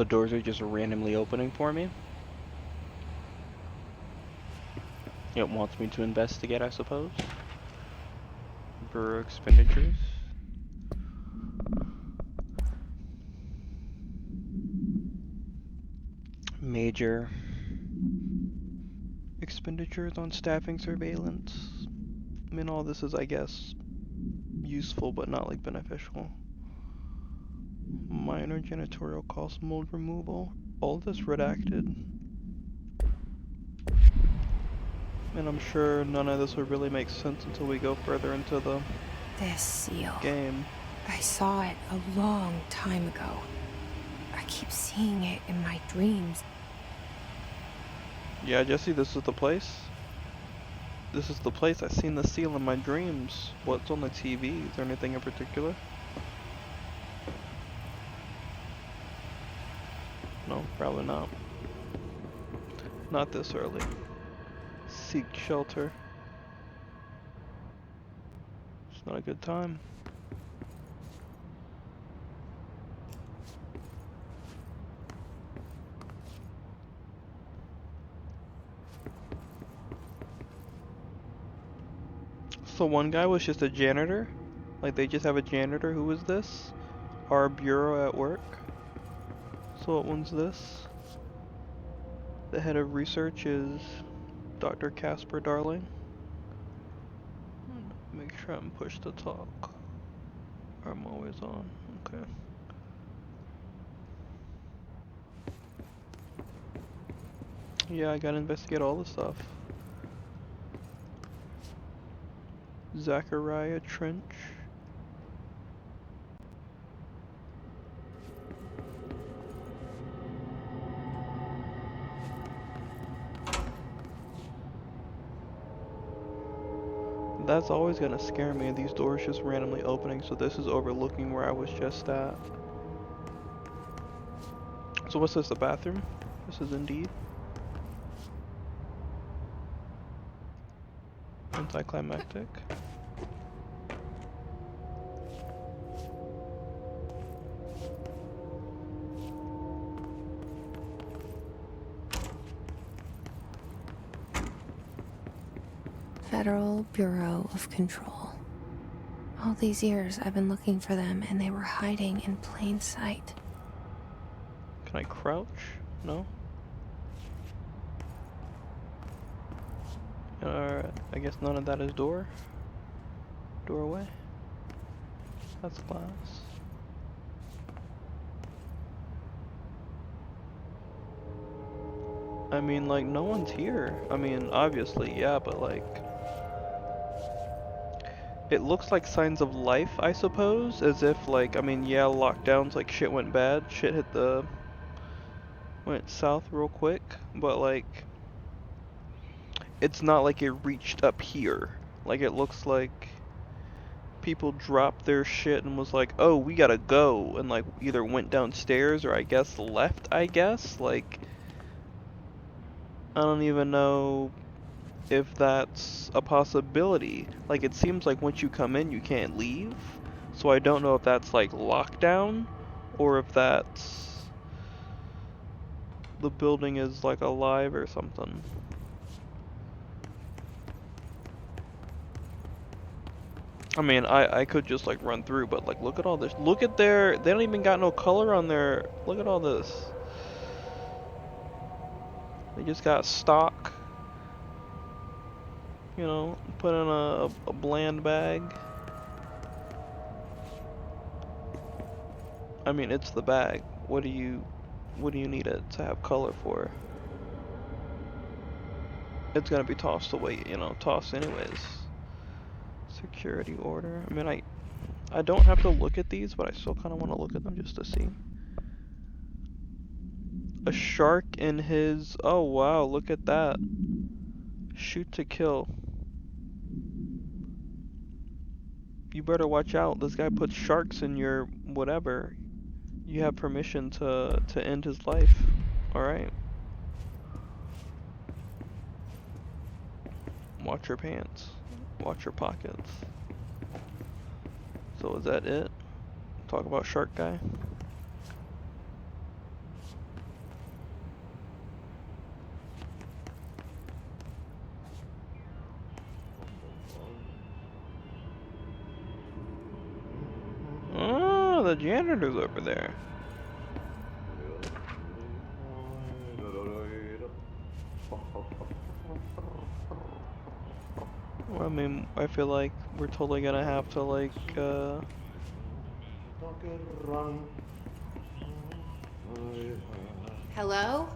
The doors are just randomly opening for me. It wants me to investigate, I suppose. Bureau expenditures. Major expenditures on staffing surveillance. I mean, all this is, I guess, useful but not like beneficial. Minor janitorial costs, mold removal. All this redacted. And I'm sure none of this would really make sense until we go further into the This seal. game. I saw it a long time ago. I keep seeing it in my dreams. Yeah, Jesse, this is the place. This is the place. I've seen the seal in my dreams. What's on the TV? Is there anything in particular? No, probably not. Not this early. Seek shelter. It's not a good time. So one guy was just a janitor? Like they just have a janitor? Who is this? Our bureau at work? So what one's this? The head of research is Dr. Casper Darling. Make sure I'm pushed to talk. I'm always on. Okay. Yeah, I gotta investigate all the stuff. Zachariah Trench. That's always gonna scare me, these doors just randomly opening, so this is overlooking where I was just at. So what's this, the bathroom? This is indeed. Anticlimactic. Federal Bureau of Control. All these years I've been looking for them and they were hiding in plain sight. Can I crouch? No? Alright, I guess none of that is door. Doorway. That's glass. I mean, like, no one's here. I mean, obviously, yeah, but like... It looks like signs of life, I suppose, as if, like, I mean, yeah, lockdowns, like, shit went bad, shit went south real quick, but, like, it's not like it reached up here. Like, it looks like people dropped their shit and was like, oh, we gotta go, and, like, either went downstairs or, I guess, left, I guess, like, I don't even know if that's a possibility. Like, it seems like once you come in, you can't leave. So I don't know if that's like lockdown or if that's the building is like alive or something. I mean, I could just like run through, but like look at all this. Look at they don't even got no color on their, look at all this. They just got stock. You know, put in a bland bag. I mean, it's the bag. What do you need it to have color for? It's gonna be tossed away, you know, tossed anyways. Security order. I mean, I don't have to look at these, but I still kind of want to look at them just to see. A shark in his... Oh, wow, look at that. Shoot to kill. You better watch out. This guy puts sharks in your whatever. You have permission to end his life. Alright. Watch your pants. Watch your pockets. So is that it? Talk about shark guy. the janitor's over there. Well, I mean, I feel like we're totally gonna have to, like, Hello?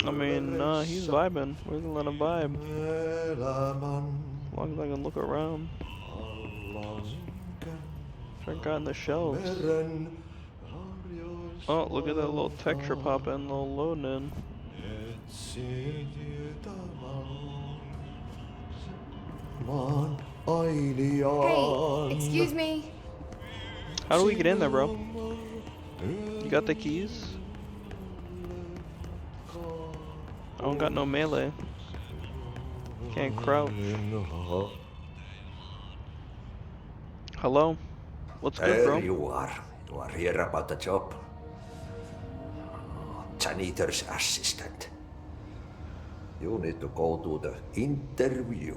I mean, he's vibing. We're gonna let him vibe. As long as I can look around. Check out in the shelves. Oh, look at that little texture pop in, little loading in. Hey, excuse me. How do we get in there, bro? You got the keys? I don't got no melee. Can't crouch. Hello? What's good, There bro? you are. You are here about the job. Janitor's assistant. You need to go to the interview.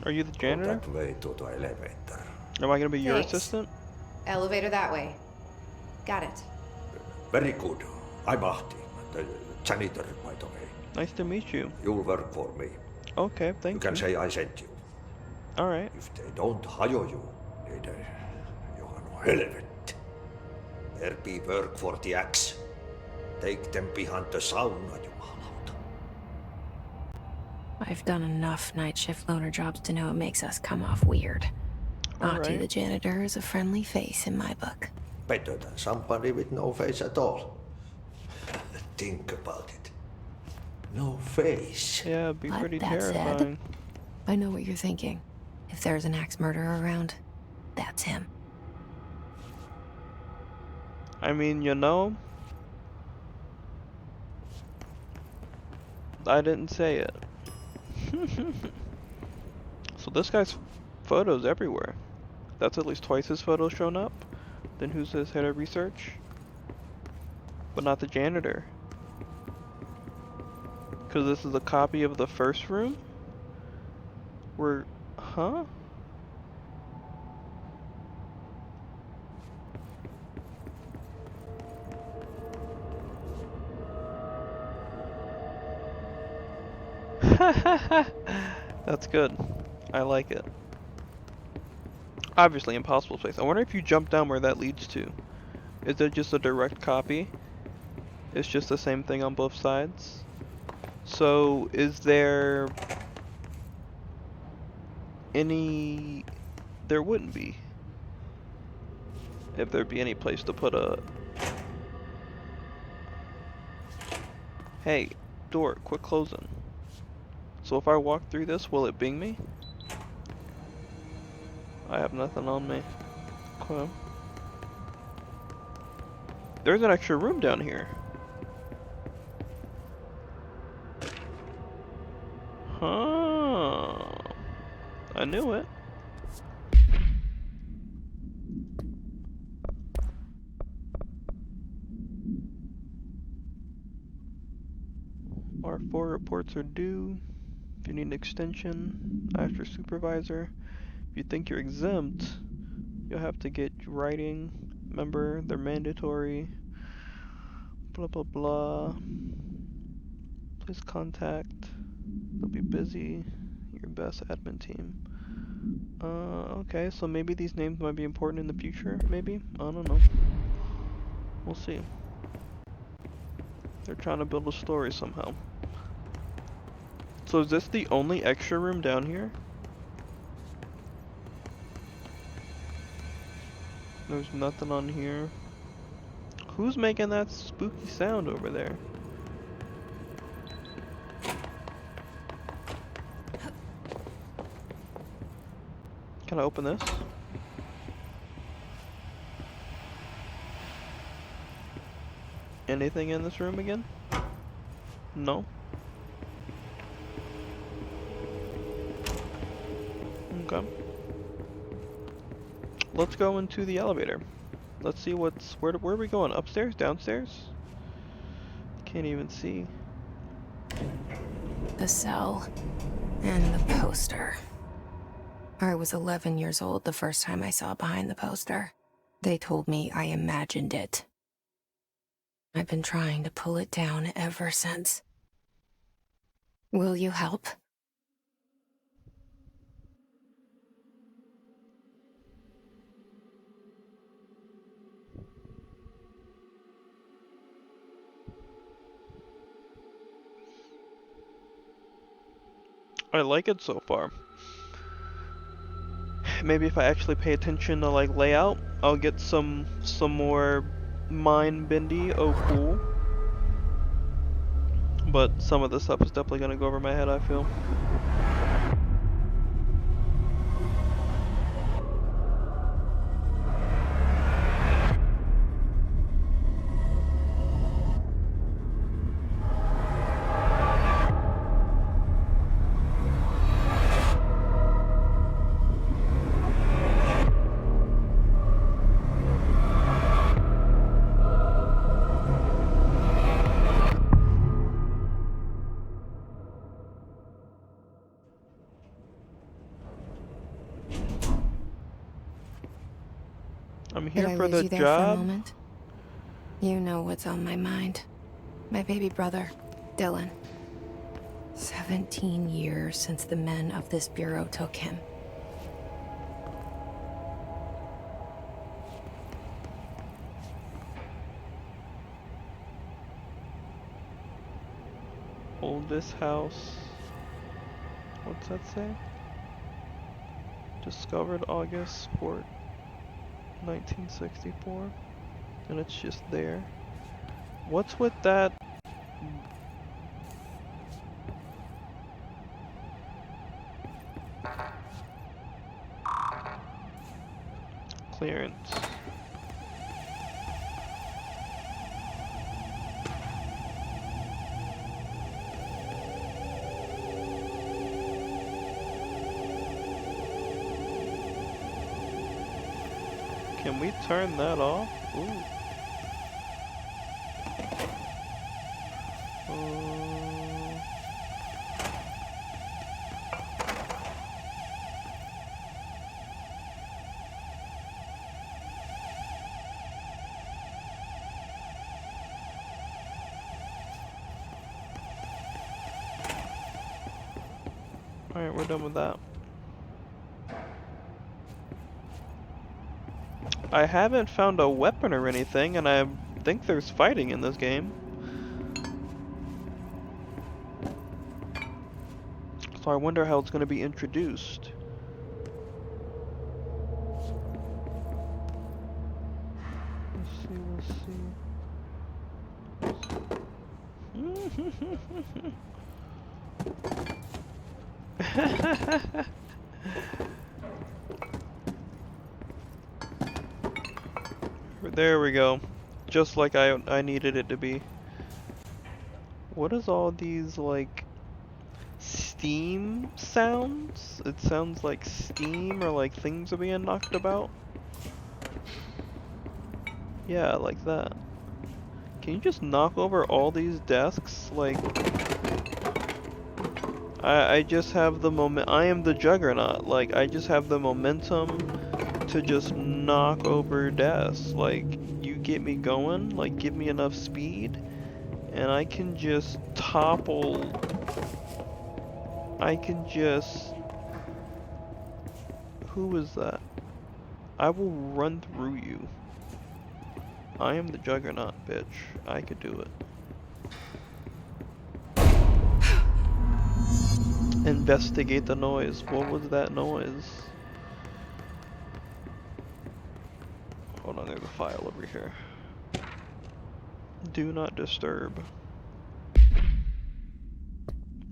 Are you the Go janitor? that way to the elevator. Am I gonna be your Thanks. assistant? Elevator that way. Got it. Very good. I'm Ahti, the janitor, by the way. Nice to meet you. You'll work for me. Okay, You thank can you. say I sent you. Alright. If they don't hire you, niin johan on helvet. There be work for the axe. Take them behind the sauna, jumalauta. I've done enough night shift loner jobs to know it makes us come off weird. Ahti the janitor is a friendly face in my book. Better than somebody with no face at all. Think about it. No face. Yeah, it'd be But pretty that said, terrifying. I know what you're thinking. If there's an axe murderer around, that's him. I mean, you know, I didn't say it. So this guy's photos everywhere. That's at least twice his photos shown up. Then who's his head of research? But not the janitor. Because this is a copy of the first room? Huh? That's good. I like it. Obviously impossible space. I wonder if you jump down where that leads to. Is it just a direct copy? It's just the same thing on both sides? So, is there any... There wouldn't be. If there'd be any place to put a... Hey, door, quit closing. So if I walk through this, will it bing me? I have nothing on me. Okay. There's an extra room down here. Huh. I knew it. R4 reports are due. If you need an extension, ask your supervisor. If you think you're exempt, you'll have to get writing. Remember, they're mandatory. Blah blah blah. Please contact. They'll be busy. Your best admin team. Okay, so maybe these names might be important in the future, maybe? I don't know. We'll see. They're trying to build a story somehow. So is this the only extra room down here? There's nothing on here. Who's making that spooky sound over there? Can I open this? Anything in this room again? No? Okay. Let's go into the elevator. Let's see what's... Where are we going? Upstairs? Downstairs? Can't even see. The cell and the poster. I was 11 years old the first time I saw behind the poster. They told me I imagined it. I've been trying to pull it down ever since. Will you help? I like it so far. Maybe if I actually pay attention to like layout, I'll get some more mind bendy. Oh cool. But some of this stuff is definitely gonna go over my head, I feel. I'm Did here I for lose the you there for a job. moment? You know what's on my mind. My baby brother, Dylan. 17 years since the men of this bureau took him. Oldest house. What's that say? Discovered August 4th, 1964. And it's just there. What's with that? Clearance. Can we turn that off? Ooh. Alright, we're done with that. I haven't found a weapon or anything, and I think there's fighting in this game. So I wonder how it's going to be introduced. Let's see. There we go. Just like I needed it to be. What is all these, like, steam sounds? It sounds like steam or like things are being knocked about. Yeah, like that. Can you just knock over all these desks? Like, I just have the moment. I am the juggernaut. Like, I just have the momentum to just knock over desks. Like, you get me going, like, give me enough speed, and I can just topple. I can just. Who is that? I will run through you. I am the juggernaut, bitch. I could do it. Investigate the noise. What was that noise? Hold on, there's a file over here. Do not disturb.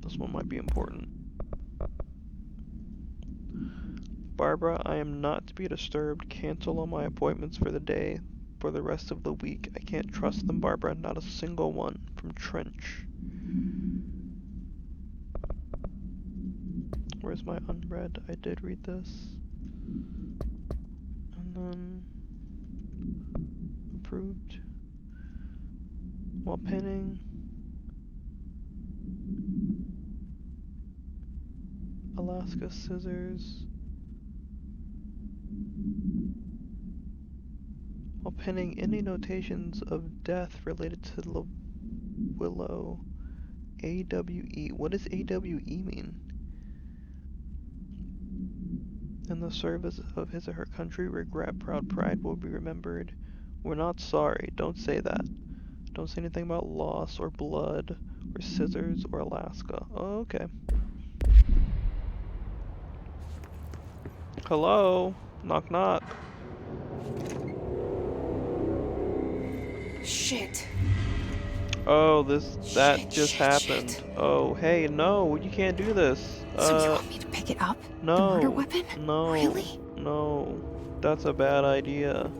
This one might be important. Barbara, I am not to be disturbed. Cancel all my appointments for the day. For the rest of the week. I can't trust them, Barbara. Not a single one. From Trench. Where's my unread? I did read this. And then... approved. While penning. Alaska Scissors. pending any notations of death related to the Willow. AWE. What does AWE mean? In the service of his or her country, regret, proud pride will be remembered. We're not sorry. Don't say that. Don't say anything about loss or blood or scissors or Alaska. Oh, okay. Hello? Knock knock. Shit. Oh, that Shit, just shit, happened. shit. Oh, hey, no, you can't do this. So you want me to pick it up? No. The murder weapon? No. Really? No. That's a bad idea.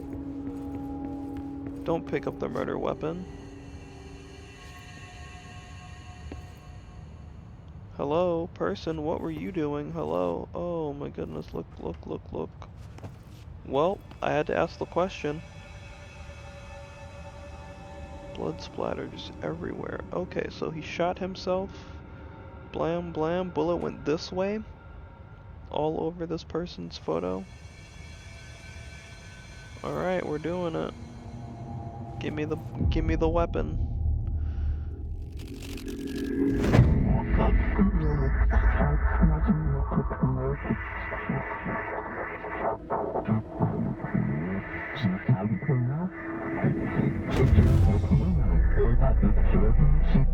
Don't pick up the murder weapon. Hello, person, what were you doing? Hello. Oh my goodness, look, look, look, look. Well, I had to ask the question. Blood splatters everywhere. Okay, so he shot himself. Blam, blam, bullet went this way. All over this person's photo. Alright, we're doing it. Give me the weapon.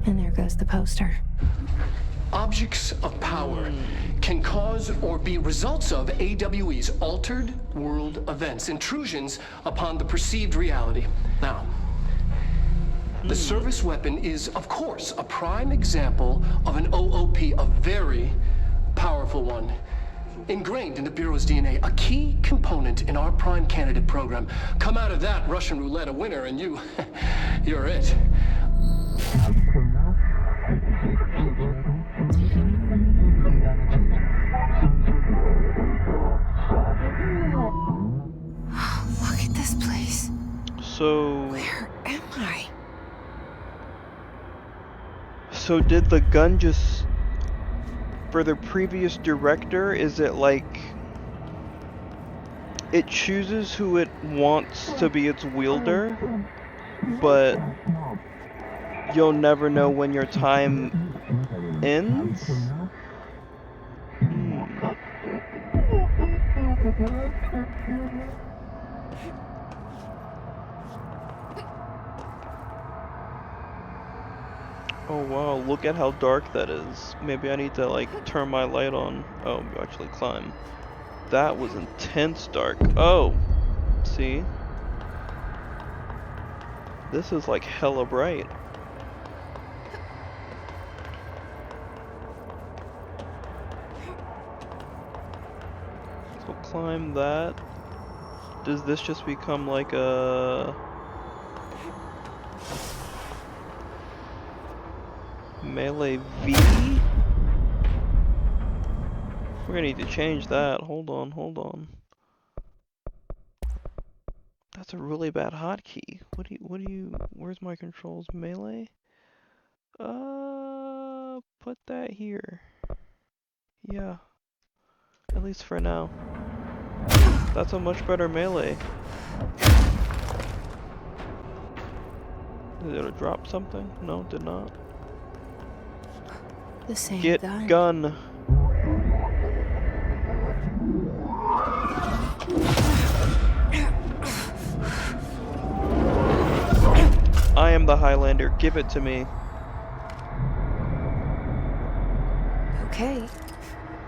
And there goes the poster. Objects of power can cause or be results of AWE's altered world events, intrusions upon the perceived reality. Now, the service weapon is, of course, a prime example of an OOP, a very powerful one. Ingrained in the Bureau's DNA, a key component in our prime candidate program. Come out of that Russian roulette a winner and you're it. Look at this place. So... Where am I? So did the gun just... For the previous director, is it like... It chooses who it wants to be its wielder, but you'll never know when your time ends? Oh wow, look at how dark that is. Maybe I need to like turn my light on. Oh, actually climb. That was intense dark. Oh, see? This is like hella bright. So climb that. Does this just become like a... melee V? We're gonna need to change that. Hold on, hold on. That's a really bad hotkey. Where's my controls? Melee? Put that here. Yeah. At least for now. That's a much better melee. Did it drop something? No, it did not. The same Get gun. gun. I am the Highlander. Give it to me. Okay.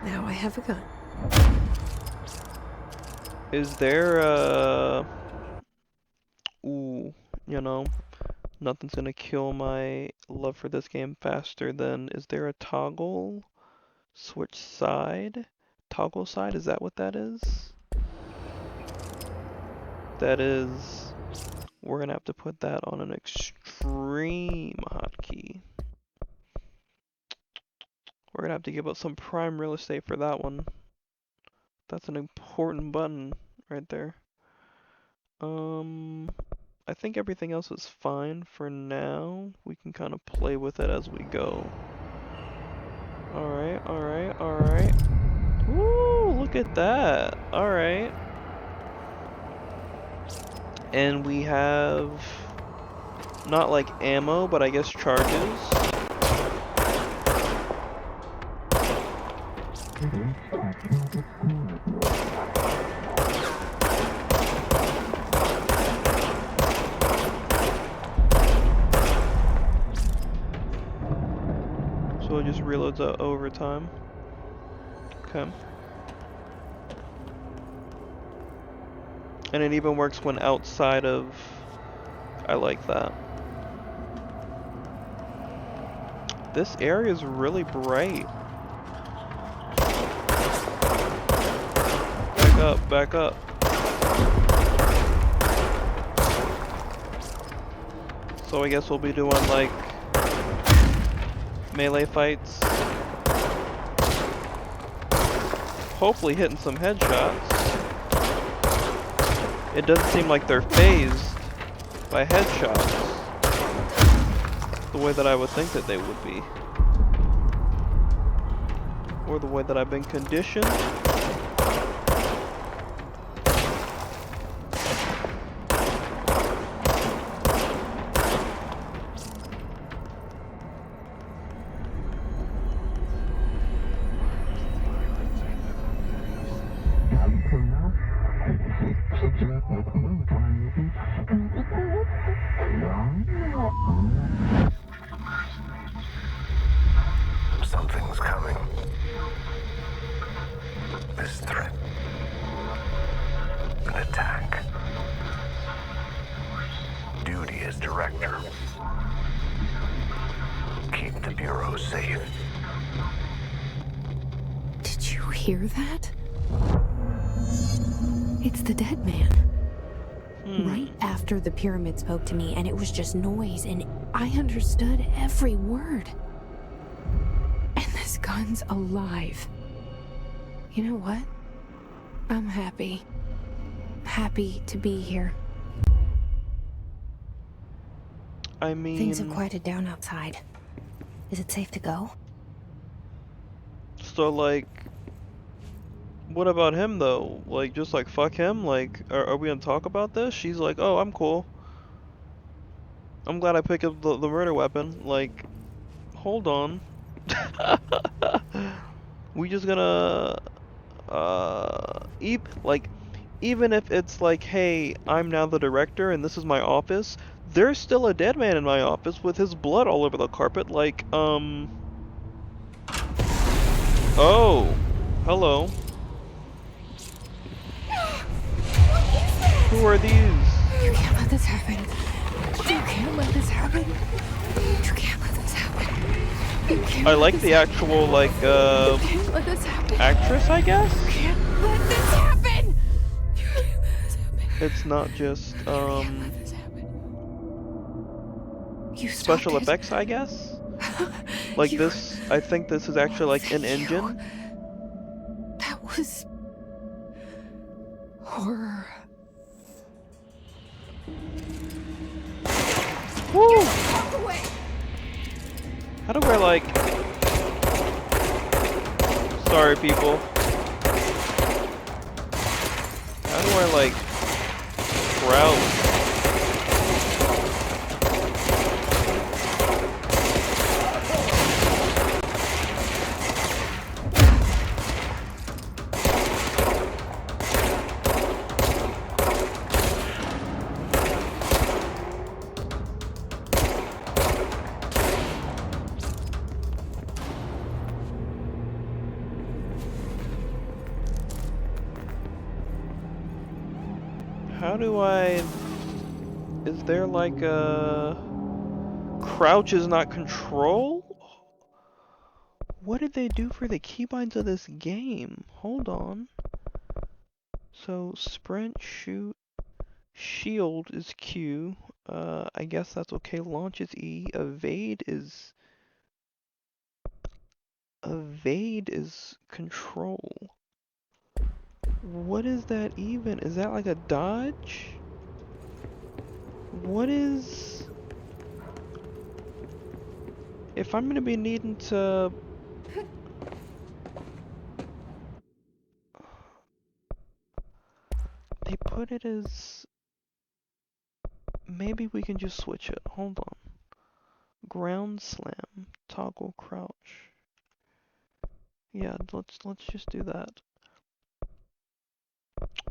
Now I have a gun. Is there a... Ooh, you know, nothing's gonna kill my love for this game faster than... Is there a toggle? Switch side? Toggle side? Is that what that is? That is... We're gonna have to put that on an extreme hotkey. We're gonna have to give up some prime real estate for that one. That's an important button right there. I think everything else is fine for now. We can kind of play with it as we go. Alright, alright, alright. Woo, look at that. Alright. And we have not like ammo, but I guess charges. So it just reloads over time. Okay. And it even works when outside of... I like that. This area is really bright. Back up, back up. So I guess we'll be doing like melee fights. Hopefully hitting some headshots. It doesn't seem like they're phased by headshots the way that I would think that they would be. Or the way that I've been conditioned. Something's coming. This threat. An attack. Duty as director. Keep the Bureau safe. Did you hear that? It's the dead man. Right after the pyramid spoke to me, and it was just noise, and I understood every word. And this gun's alive. You know what? I'm happy. Happy to be here. I mean... Things have quieted down outside. Is it safe to go? So like... What about him though? Like, just like fuck him? Like, are we gonna talk about this? She's like, oh, I'm cool. I'm glad I picked up the murder weapon. Like, hold on. We just gonna... even if it's like, hey, I'm now the director and this is my office, there's still a dead man in my office with his blood all over the carpet, like, Oh, hello. Who are these? You can't let this happen. You can't let this happen. You can't let this happen. You can't I like the actual, like, You can't let this happen. actress, I guess? You can't let this happen. You can't let this happen. It's not just, You can't let this happen. You special stopped it. effects, I guess? Like this, I think this is actually like an engine. That was... horror. Woo! Walk away. How do I like... Sorry, people. How do I like... crouch? How do I... Is there like a... Crouch is not control? What did they do for the keybinds of this game? Hold on. So, sprint, shoot, shield is Q. I guess that's okay. Launch is E. Evade is... Evade is control. What is that even? Is that like a dodge? What is... If I'm gonna be needing to... They put it as... maybe we can just switch it. Hold on. Ground slam, toggle crouch. Yeah, let's just do that.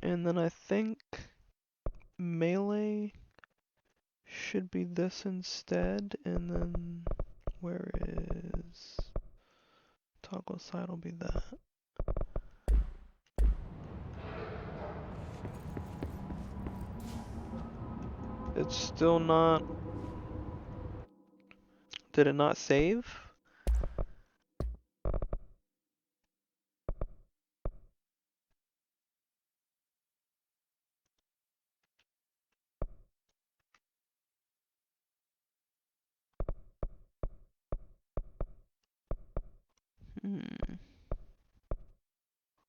And then I think melee should be this instead, and then where is toggle side will be that. It's still not. Did it not save? Hmm.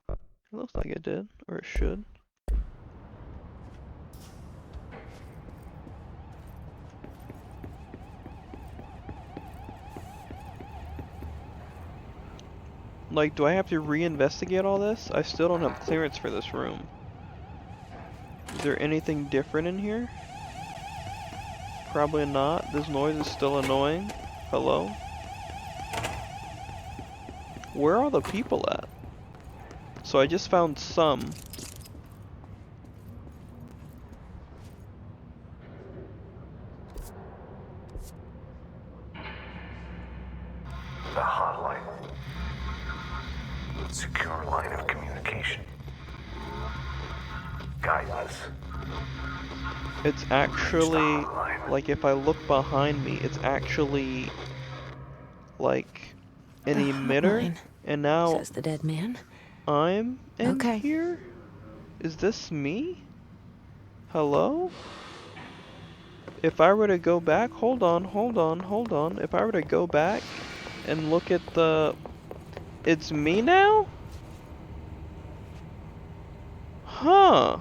It looks like it did, or it should. Like, do I have to reinvestigate all this? I still don't have clearance for this room. Is there anything different in here? Probably not. This noise is still annoying. Hello? Where are the people at? So I just found some. The hotline. Secure line of communication. Guidance. It's actually, like, if I look behind me, it's actually like an The emitter. hotline, And now says the dead man. I'm in Okay. here? Is this me? Hello? If I were to go back, hold on. If I were to go back and look at the... It's me now? Huh.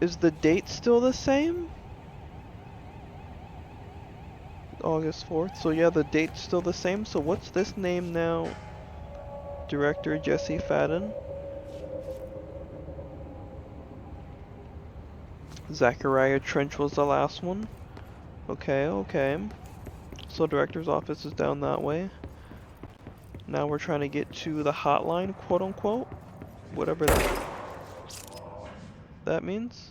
Is the date still the same? August 4th. So yeah, the date's still the same. So what's this name now? Director Jesse Fadden. Zachariah Trench was the last one. Okay. So director's office is down that way. Now we're trying to get to the hotline, quote unquote. Whatever that means.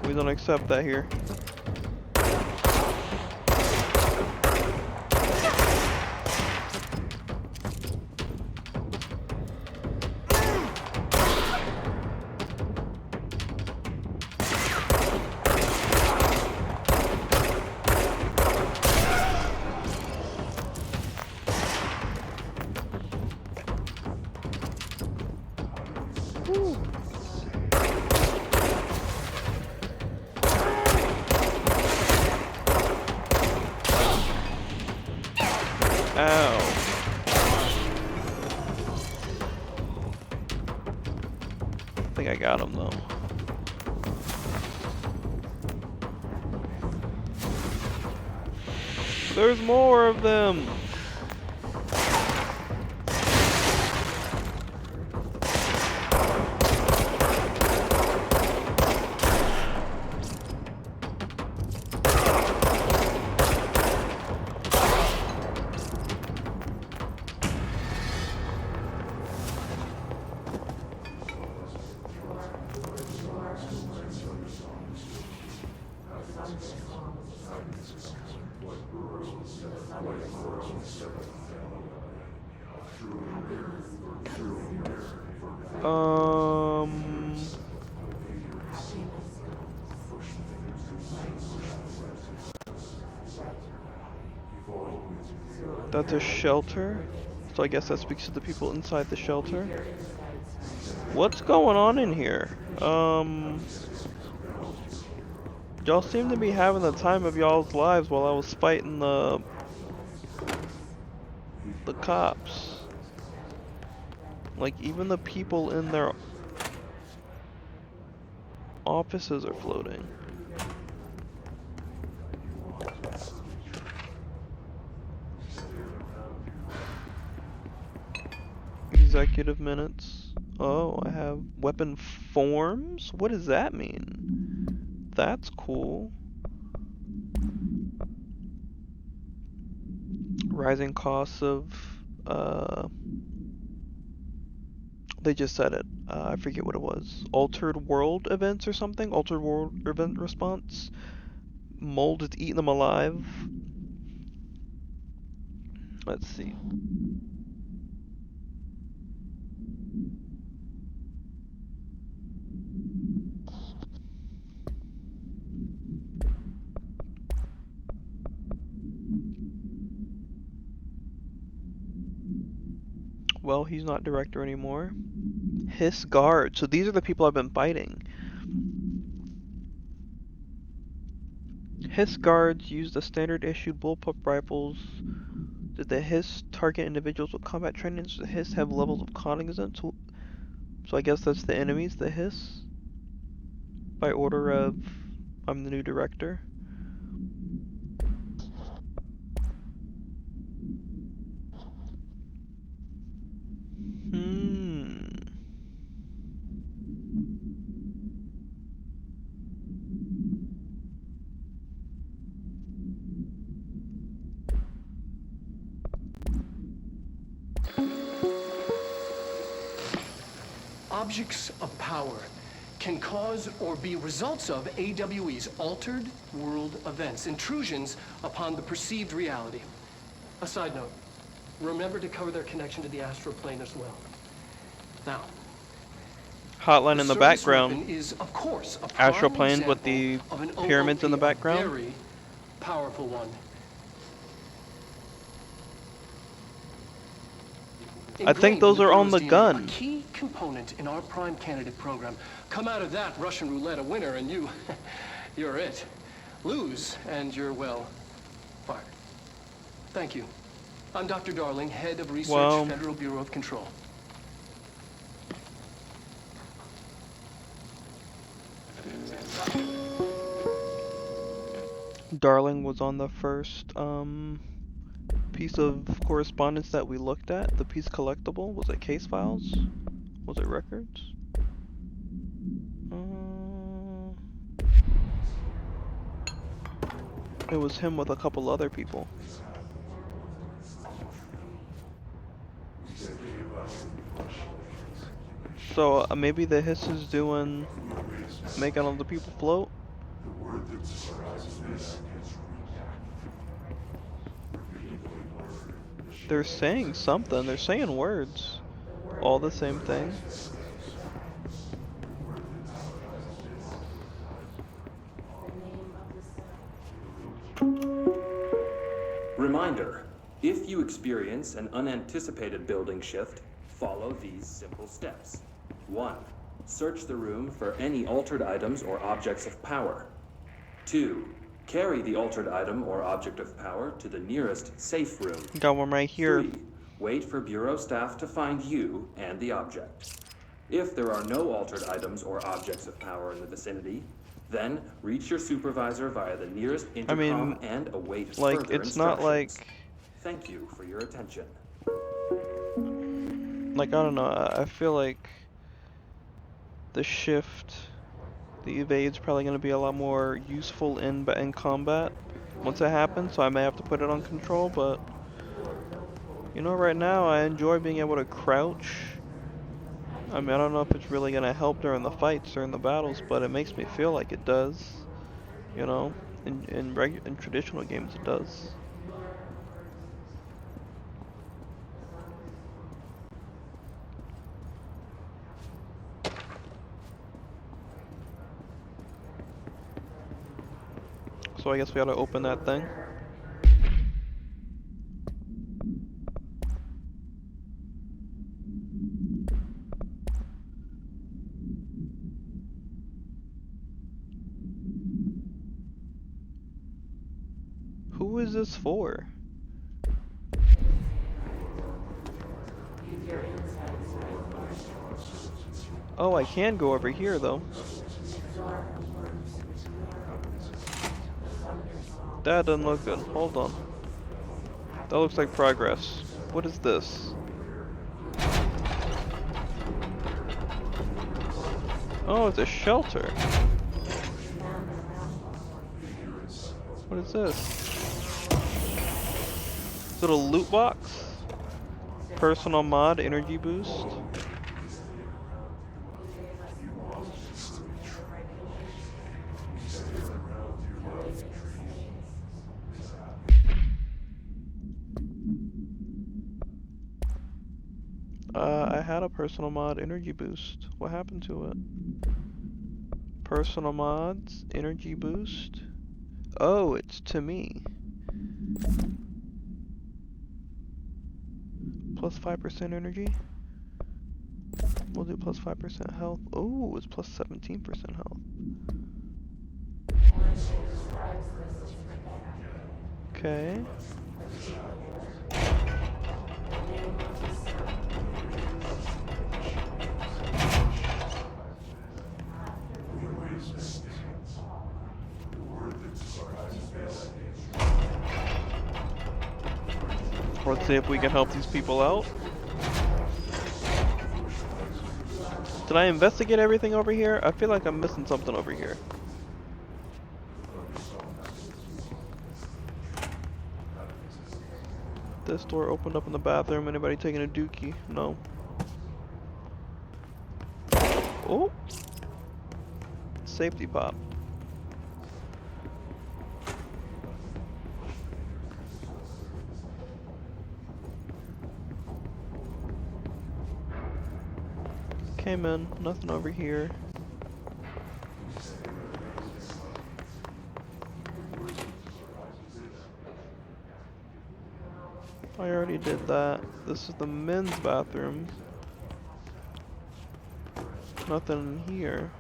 We don't accept that here. Ow. I think I got him though. There's more of them. That's a shelter, so I guess that speaks to the people inside the shelter. What's going on in here? Y'all seem to be having the time of y'all's lives while I was fighting the cops. Like, even the people in their offices are floating. Executive minutes. Oh, I have weapon forms? What does that mean? That's cool. Rising costs of, they just said it. I forget what it was. Altered world events or something? Altered world event response? Mold is eating them alive. Let's see. Well, he's not director anymore. His guard. So these are the people I've been fighting. His guards use the standard issue bullpup rifles. Did the Hiss target individuals with combat training? Does the Hiss have levels of cognizance? So I guess that's the enemies, the Hiss? By order of... I'm the new director. Objects of power can cause or be results of AWE's altered world events, intrusions upon the perceived reality. A side note, remember to cover their connection to the astral plane as well. Now, Hotline in the background. Is, of course, a Astral prime plane with the example of an pyramids in the OOP, background. a very powerful one. I think those are on the gun. A key component in our prime candidate program. Come out of that Russian roulette a winner and you're it. Lose and you're, well, fired. Thank you. I'm Dr. Darling, head of research, Federal Bureau of Control. Darling was on the first piece of correspondence that we looked at. The piece collectible. Was it case files? Was it records? It was him with a couple other people. So maybe the Hiss is doing making all the people float. They're saying something. They're saying words. All the same thing. Reminder, if you experience an unanticipated building shift, follow these simple steps. 1. Search the room for any altered items or objects of power. 2. Carry the altered item or object of power to the nearest safe room. Got one right here. 3. Wait for Bureau staff to find you and the object. If there are no altered items or objects of power in the vicinity, then reach your supervisor via the nearest intercom and await further instructions. It's not like... Thank you for your attention. Like, I don't know, I feel like the shift, the evade's probably going to be a lot more useful in combat once it happens, so I may have to put it on control, but you know, right now I enjoy being able to crouch. I mean, I don't know if it's really going to help during the fights, during the battles, but it makes me feel like it does. You know, in traditional games it does. So I guess we gotta open that thing. Who is this for? Oh, I can go over here though. That doesn't look good. Hold on. That looks like progress. What is this? Oh, it's a shelter. What is this? Is it a loot box? Personal mod, energy boost. I had a personal mod, energy boost. What happened to it? Personal mods, energy boost. Oh, it's to me. Plus 5% energy. We'll do plus 5% health. Oh, it's plus 17% health. Okay. Let's see if we can help these people out. Did I investigate everything over here? I feel like I'm missing something over here. This door opened up in the bathroom. Anybody taking a dookie? No. Oh! Safety pop. Came in, nothing over here. I already did that. This is the men's bathroom. Nothing in here.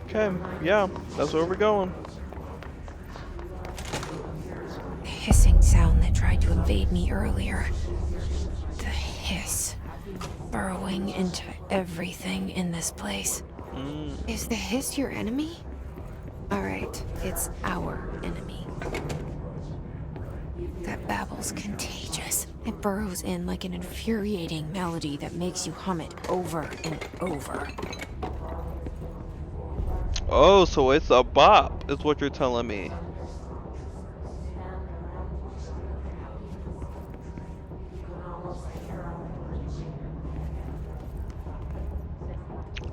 Okay, yeah, that's where we're going. The hissing sound that tried to invade me earlier. The hiss. Burrowing into everything in this place. Is the hiss your enemy? Alright, it's our enemy. That babble's contagious. It burrows in like an infuriating melody that makes you hum it over and over. Oh, so it's a bop, is what you're telling me.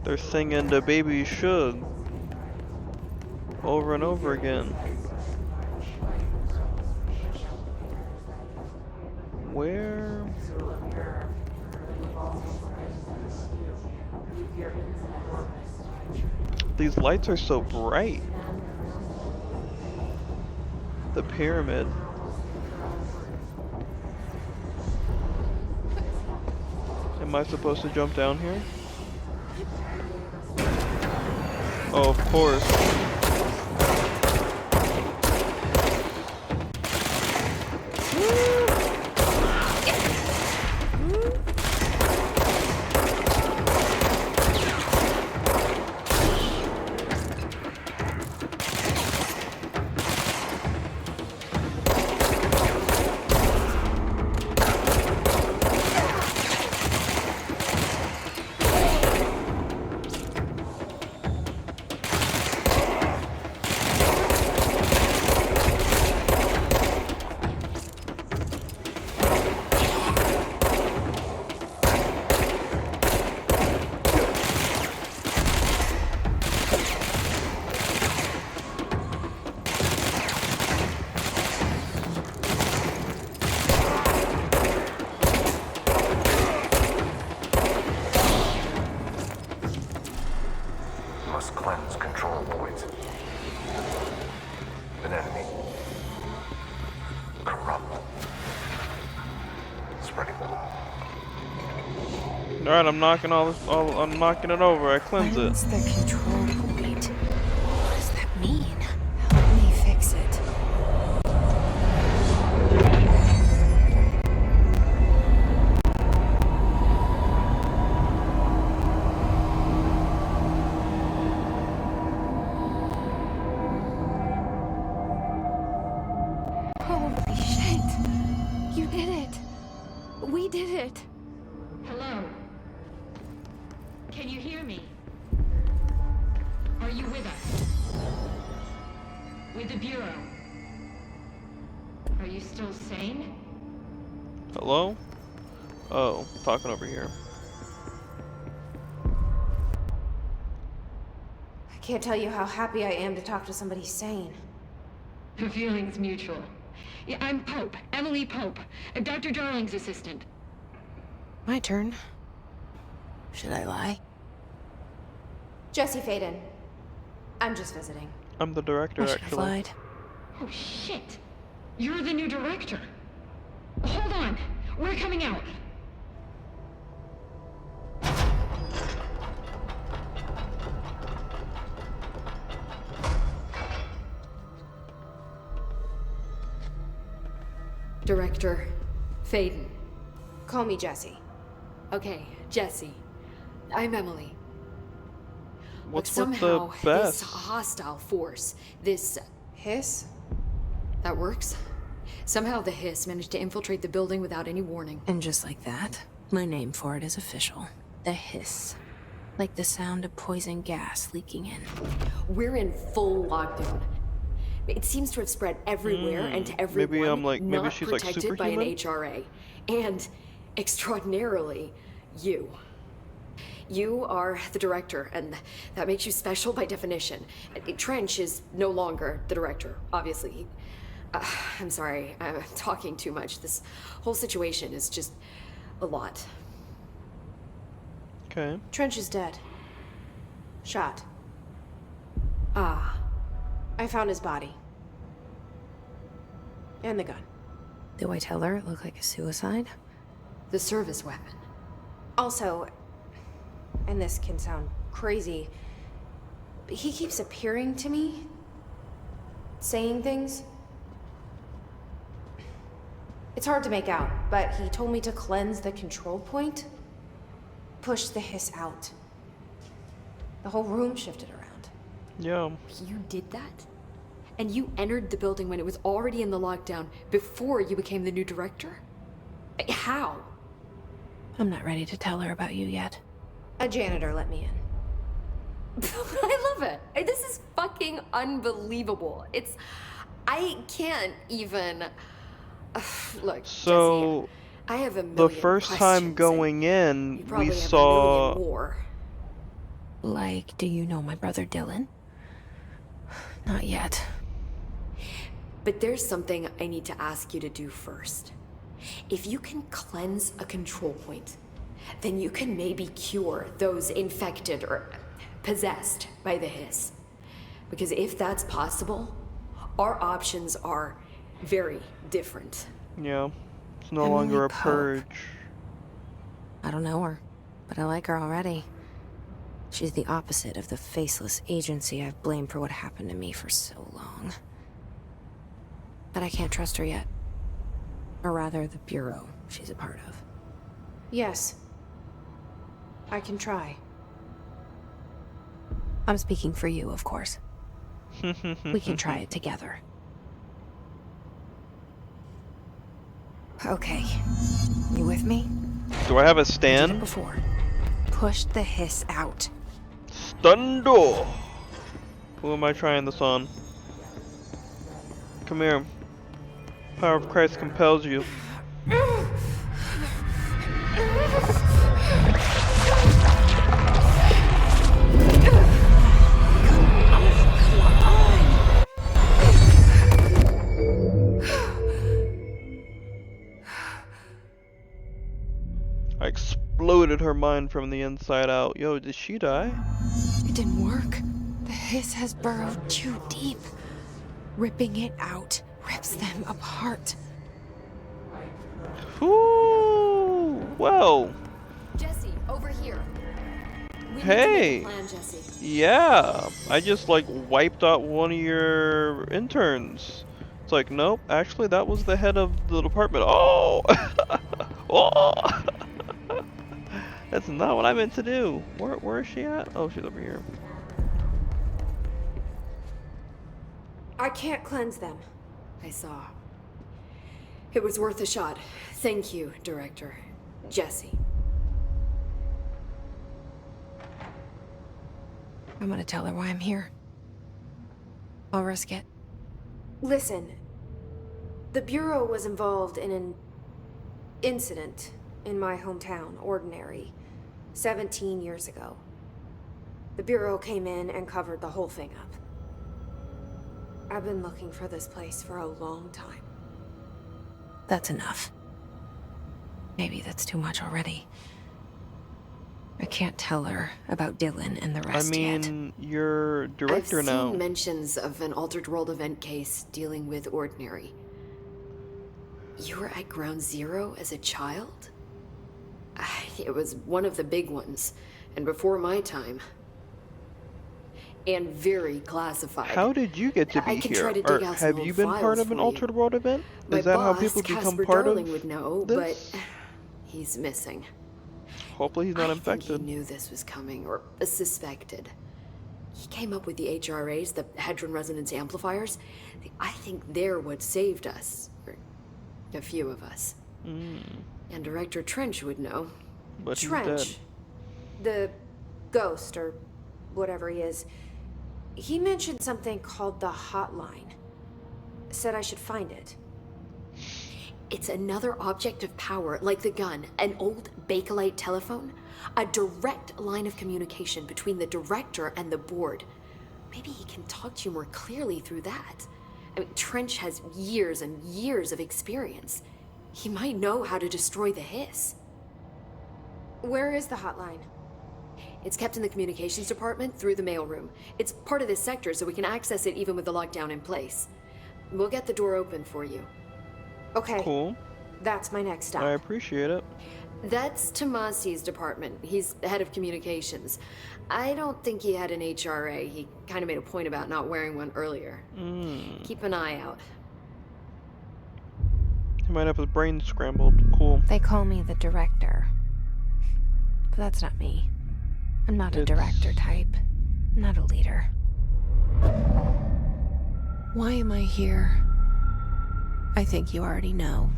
They're singing the Baby Should over and over again. Where? These lights are so bright. The pyramid. Am I supposed to jump down here? Oh, of course. Must cleanse control voids. An enemy. Corrupt. Spreading. Alright, I'm knocking I'm knocking it over. I cleanse it. Cleanse the control point. What does that mean? Help me fix it. did it. We did it. Hello? Can you hear me? Are you with us? With the Bureau? Are you still sane? Hello? Oh, talking over here. I can't tell you how happy I am to talk to somebody sane. The feeling's mutual. Yeah, I'm Pope, Emily Pope, Dr. Darling's assistant. My turn. Should I lie? Jesse Faden. I'm just visiting. I'm the director, I should have actually. lied. Oh, shit. You're the new director. Hold on. We're coming out. Director Faden. Call me Jesse. Okay, Jesse. I'm Emily. What's But with somehow, the this best? hostile force, this... Hiss? that works? Somehow the hiss managed to infiltrate the building without any warning. And just like that, my name for it is official. The hiss. Like the sound of poison gas leaking in. We're in full lockdown. It seems to have spread everywhere and to everyone maybe not she's like protected by an superhuman? HRA. And, extraordinarily, you. You are the director, and that makes you special by definition. Trench is no longer the director, obviously. I'm sorry, I'm talking too much. This whole situation is just a lot. Okay. Trench is dead. Shot. Ah, I found his body. And the gun. Do I tell her it looked like a suicide? the service weapon. Also, and this can sound crazy, but he keeps appearing to me, saying things. It's hard to make out, but he told me to cleanse the control point, push the hiss out. The whole room shifted around. Yeah. You did that? And you entered the building when it was already in the lockdown before you became the new director? How? I'm not ready to tell her about you yet. A janitor let me in. I love it. This is fucking unbelievable. I can't even... Look, So, Jesse, I have a million the first time questions, going and in, you probably we have a saw... million more. Like, do you know my brother Dylan? Not yet. But there's something I need to ask you to do first. If you can cleanse a control point, then you can maybe cure those infected or possessed by the hiss. Because if that's possible, our options are very different. Yeah. It's no Emily longer a Pope. purge. I don't know her, but I like her already. She's the opposite of the faceless agency I've blamed for what happened to me for so long. But I can't trust her yet. Or rather, the Bureau she's a part of. Yes. I can try. I'm speaking for you, of course. We can try it together. Okay. You with me? Do I have a I did it stand? before. Push the hiss out. Stundo! Who am I trying this on? Come here. Power of Christ compels you. I exploded her mind from the inside out. Yo, did she die? It didn't work. The hiss has burrowed too deep. Ripping it out rips them apart. Ooh, well, Jesse, over here. We need to hey. make a plan, Jesse. Yeah, I just like wiped out one of your interns. It's like, nope, actually that was the head of the department. Oh! Oh! That's not what I meant to do. Where is she at? Oh, she's over here. I can't cleanse them. I saw. It was worth a shot. Thank you, Director. Jesse. I'm gonna tell her why I'm here. I'll risk it. Listen, the Bureau was involved in an incident in my hometown, Ordinary, 17 years ago. The Bureau came in and covered the whole thing up. I've been looking for this place for a long time. That's enough. Maybe that's too much already. I can't tell her about Dylan and the rest yet. I mean, you're director now. I've seen mentions of an Altered World event case dealing with Ordinary. You were at Ground Zero as a child? It was one of the big ones, and before my time. And very classified. How did you get to be I could here? try to dig Or out some have you old been part files of an for you. Altered World event? My Is that how boss, people become Casper part Darling, of would know, this? but he's missing. Hopefully he's not I think infected. he knew this was coming, or suspected. He came up with the HRAs, the Hadron Resonance Amplifiers. I think they're what saved us. Or a few of us. And Director Trench would know. But he's Trench, dead. the ghost, or whatever he is, he mentioned something called the hotline. Said I should find it. It's another object of power, like the gun, an old Bakelite telephone, a direct line of communication between the director and the board. Maybe he can talk to you more clearly through that. I mean, Trench has years and years of experience. He might know how to destroy the hiss. Where is the hotline? It's kept in the communications department through the mailroom. It's part of this sector, so we can access it even with the lockdown in place. We'll get the door open for you. Okay, Cool. that's my next stop. I appreciate it. That's Tomasi's department. He's the head of communications. I don't think he had an HRA. He kind of made a point about not wearing one earlier. Keep an eye out. He might have his brain scrambled. Cool. They call me the director. But that's not me. I'm not a director type. I'm not a leader. Why am I here? I think you already know.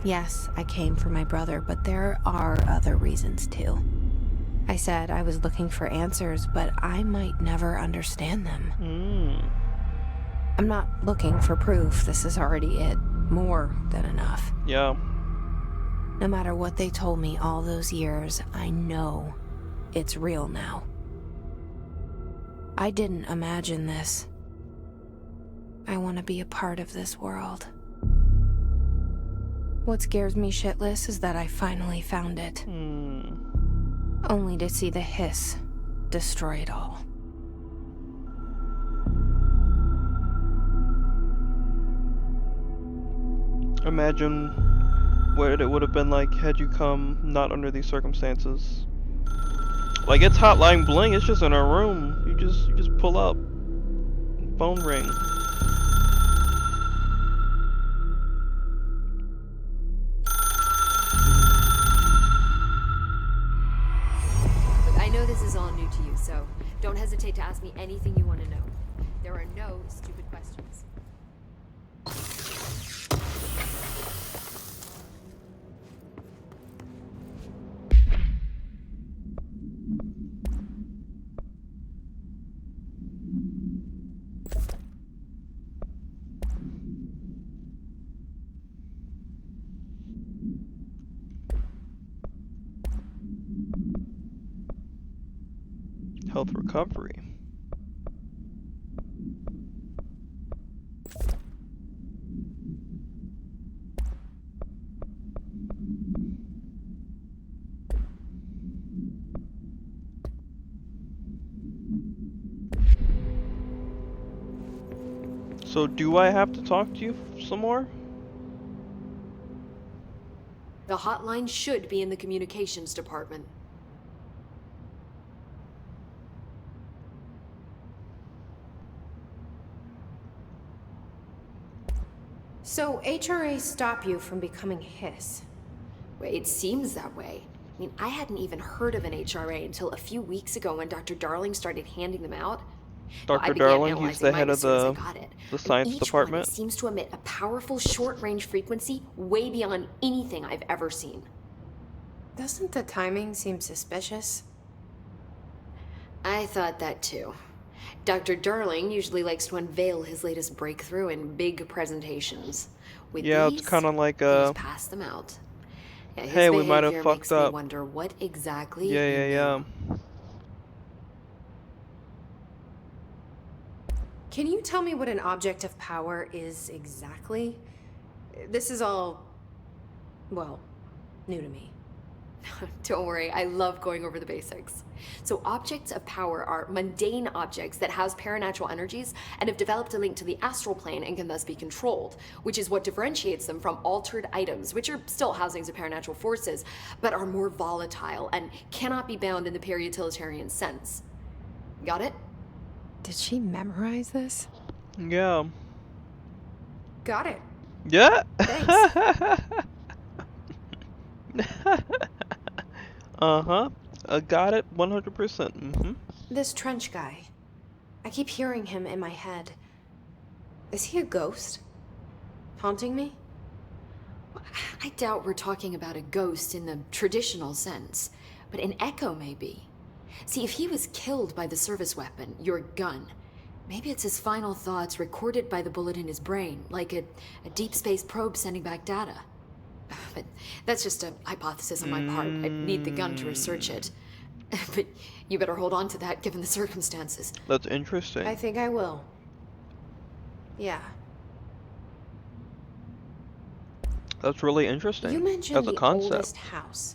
Yes, I came for my brother, but there are other reasons too. I said I was looking for answers, but I might never understand them. I'm not looking for proof. This is already it. More than enough. Yeah. No matter what they told me all those years, I know it's real now. I didn't imagine this. I want to be a part of this world. What scares me shitless is that I finally found it. Only to see the hiss destroy it all. Imagine what it would have been like had you come not under these circumstances. Like, it's hotline bling, it's just in a room. You just pull up. Phone ring. Look, I know this is all new to you, so don't hesitate to ask me anything you want to know. There are no stupid questions. Health recovery. So do I have to talk to you some more? The hotline should be in the communications department. So HRA stop you from becoming Hiss? It seems that way. I mean, I hadn't even heard of an HRA until a few weeks ago when Dr. Darling started handing them out. Well, I Dr. began Darling, he's analyzing the mine head as of soon as I the got it. science Each department. one seems to emit a powerful short-range frequency way beyond anything I've ever seen. Doesn't the timing seem suspicious? I thought that too. Dr. Darling usually likes to unveil his latest breakthrough in big presentations. With Yeah, these, it's kind of like he'll just pass them out. Yeah, his hey, we might have behavior fucked makes me up. wonder what exactly Yeah, he yeah, knew. yeah. Can you tell me what an object of power is exactly? This is all, well, new to me. Don't worry, I love going over the basics. So objects of power are mundane objects that house paranatural energies and have developed a link to the astral plane and can thus be controlled, which is what differentiates them from altered items, which are still housings of paranatural forces, but are more volatile and cannot be bound in the peri-utilitarian sense. Got it? Did she memorize this? Yeah. Got it. Yeah. Thanks. Uh-huh. Got it 100%. Mm-hmm. This trench guy. I keep hearing him in my head. Is he a ghost? Haunting me? I doubt we're talking about a ghost in the traditional sense, but an echo maybe. See, if he was killed by the service weapon, your gun, maybe it's his final thoughts recorded by the bullet in his brain, like a deep space probe sending back data. But that's just a hypothesis on my part. I need the gun to research it. But you better hold on to that given the circumstances. That's interesting. I think I will. Yeah. That's really interesting. You mentioned as a the concept. oldest house.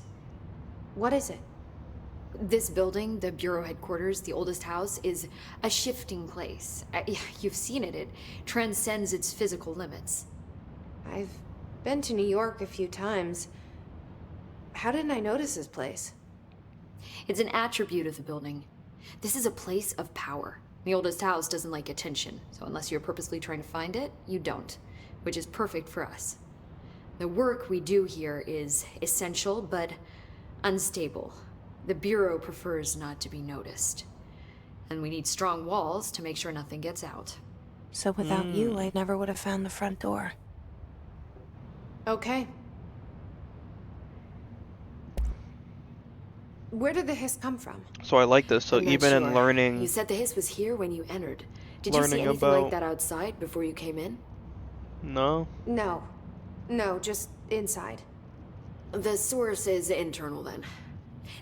What is it? This building, the Bureau headquarters, the oldest house, is a shifting place. You've seen it. It transcends its physical limits. I've been to New York a few times. How didn't I notice this place? It's an attribute of the building. This is a place of power. The oldest house doesn't like attention, so unless you're purposely trying to find it, you don't, which is perfect for us. The work we do here is essential, but unstable. The Bureau prefers not to be noticed. And we need strong walls to make sure nothing gets out. So without you, I never would have found the front door. Okay. Where did the hiss come from? So I like this. So I'm not even in sure. learning, You said the hiss was here when you entered. Did you see learning anything about- like that outside before you came in? no. No, just inside. The source is internal then.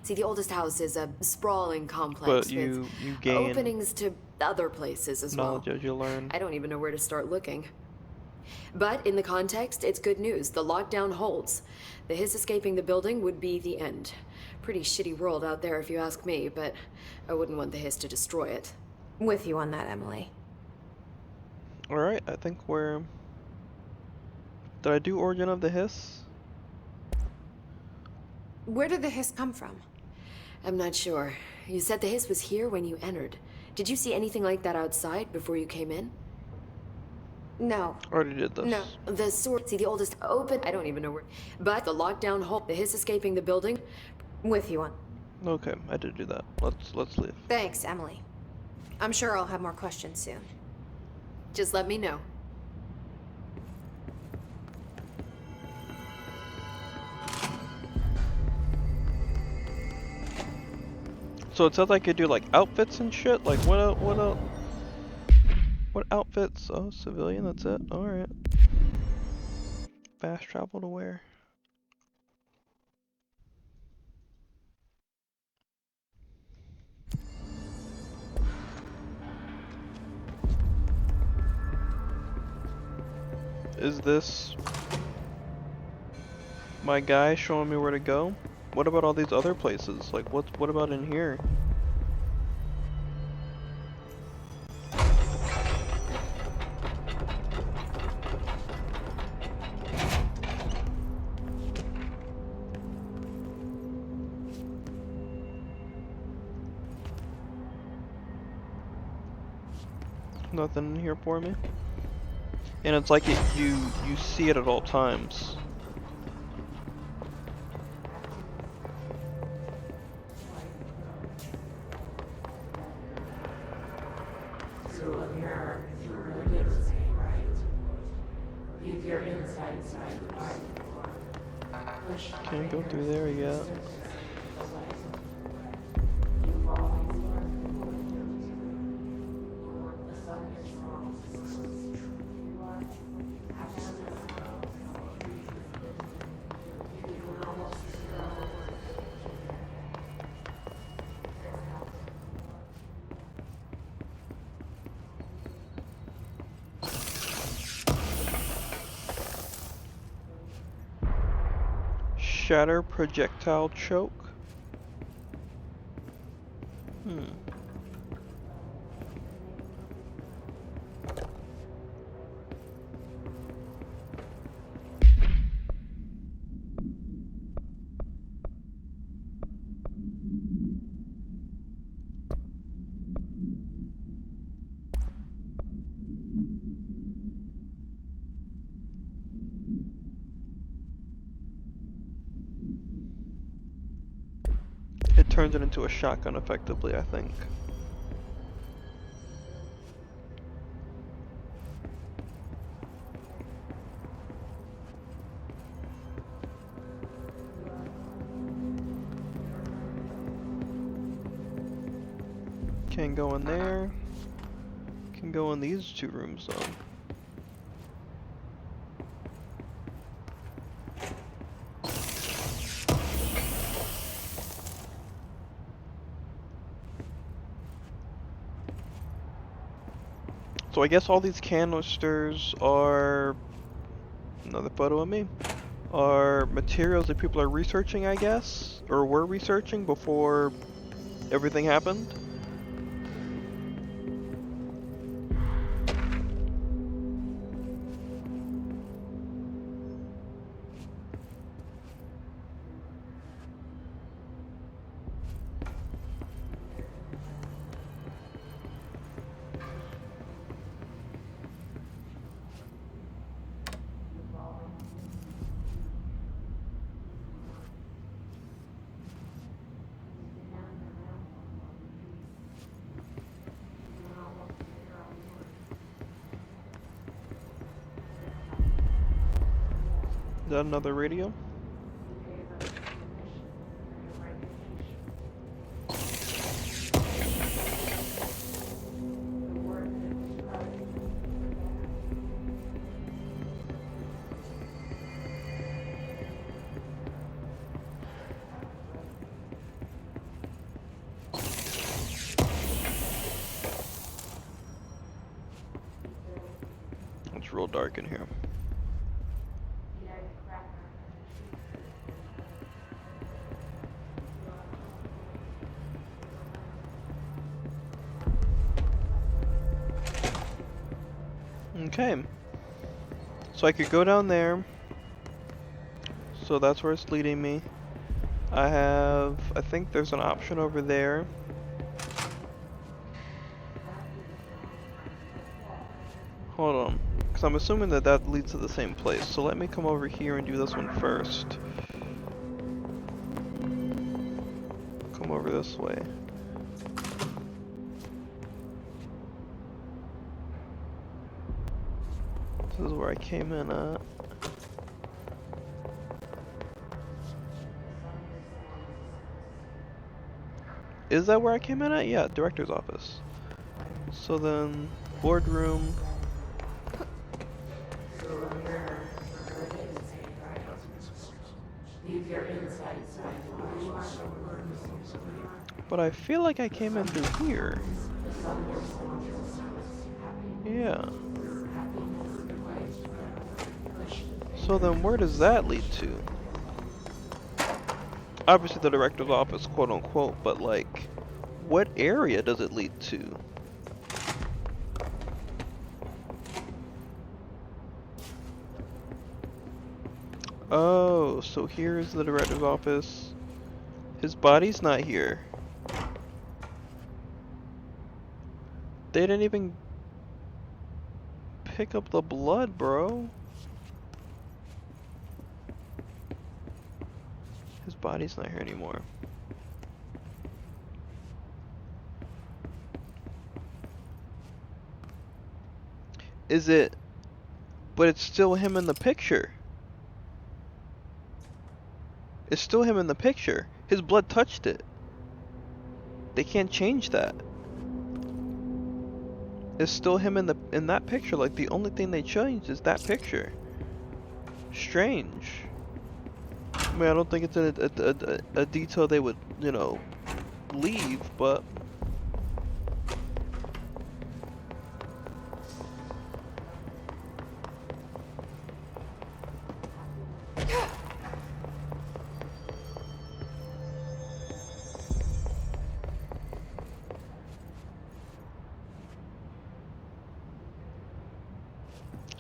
See, the oldest house is a sprawling complex But with you gain openings to other places as well. knowledge as you learn. I don't even know where to start looking. But in the context, it's good news. The lockdown holds. The hiss escaping the building would be the end. Pretty shitty world out there if you ask me, but I wouldn't want the hiss to destroy it. With you on that, Emily. Alright, I think we're... Did I do Origin of the Hiss? Where did the hiss come from? I'm not sure. You said the hiss was here when you entered. Did you see anything like that outside before you came in? No. Already did this. No. The source, see the oldest open, I don't even know where. But the lockdown hold, the hiss escaping the building. With you on. Okay, I did do that. Let's leave. Thanks, Emily. I'm sure I'll have more questions soon. Just let me know. So it says I could do like outfits and shit. Like what outfits? Oh, civilian. That's it. All right. Fast travel to where? Is this my guy showing me where to go? What about all these other places? Like what about in here? Nothing in here for me. And it's like you see it at all times. Can't go through there yet. Shatter projectile choke. It turns it into a shotgun effectively, I think. Can't go in there. Can go in these two rooms though. So I guess all these canisters are, another photo of me, are materials that people are researching, I guess, or were researching before everything happened. Is that another radio? It's real dark in here. Okay, so I could go down there, so that's where it's leading me. I think there's an option over there. Hold on, because I'm assuming that that leads to the same place, so let me come over here and do this one first. Come over this way. This is where I came in at. Is that where I came in at? Yeah, director's office. So then, boardroom. But I feel like I came in through here. Yeah. So then where does that lead to? Obviously the director's office, quote unquote, but like, what area does it lead to? Oh, so here's the director's office. His body's not here. They didn't even pick up the blood, bro. His body's not here anymore. Is it? But it's still him in the picture. It's still him in the picture. His blood touched it. They can't change that. It's still him in that picture. Like, the only thing they changed is that picture. Strange. I mean, I don't think it's a detail they would, you know, leave, but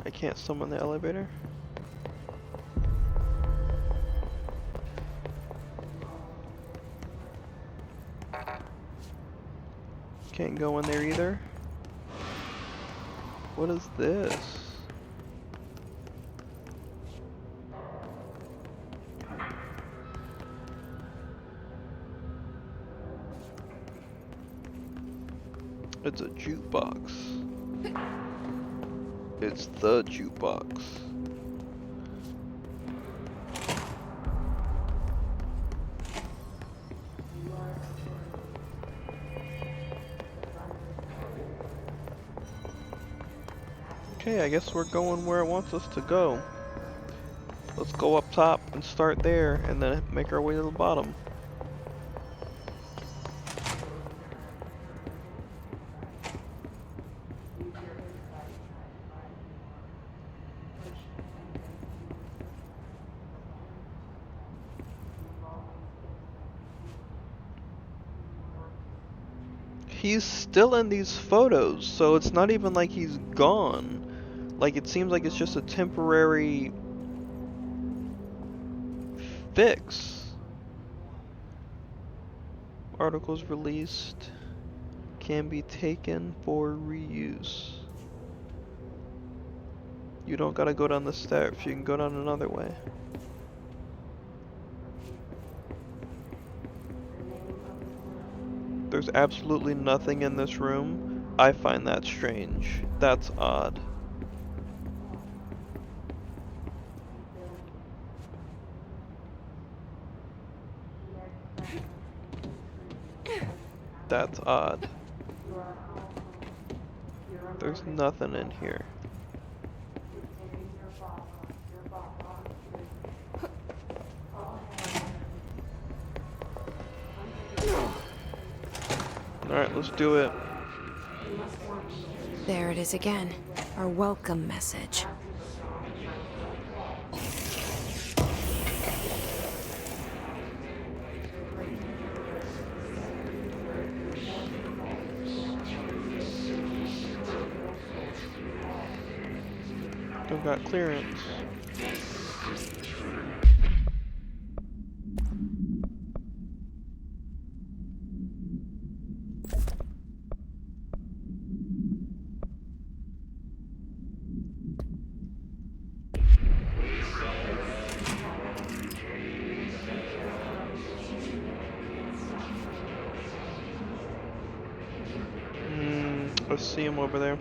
I can't summon the elevator. Can't go in there either. What is this? It's a jukebox. It's the jukebox. Okay, I guess we're going where it wants us to go. Let's go up top and start there, and then make our way to the bottom. He's still in these photos, so it's not even like he's gone. Like, it seems like it's just a temporary fix. Articles released can be taken for reuse. You don't gotta go down the steps, you can go down another way. There's absolutely nothing in this room. I find that strange. That's odd. That's odd. There's nothing in here. Alright, let's do it. There it is again. Our welcome message. Still got clearance. I see him over there.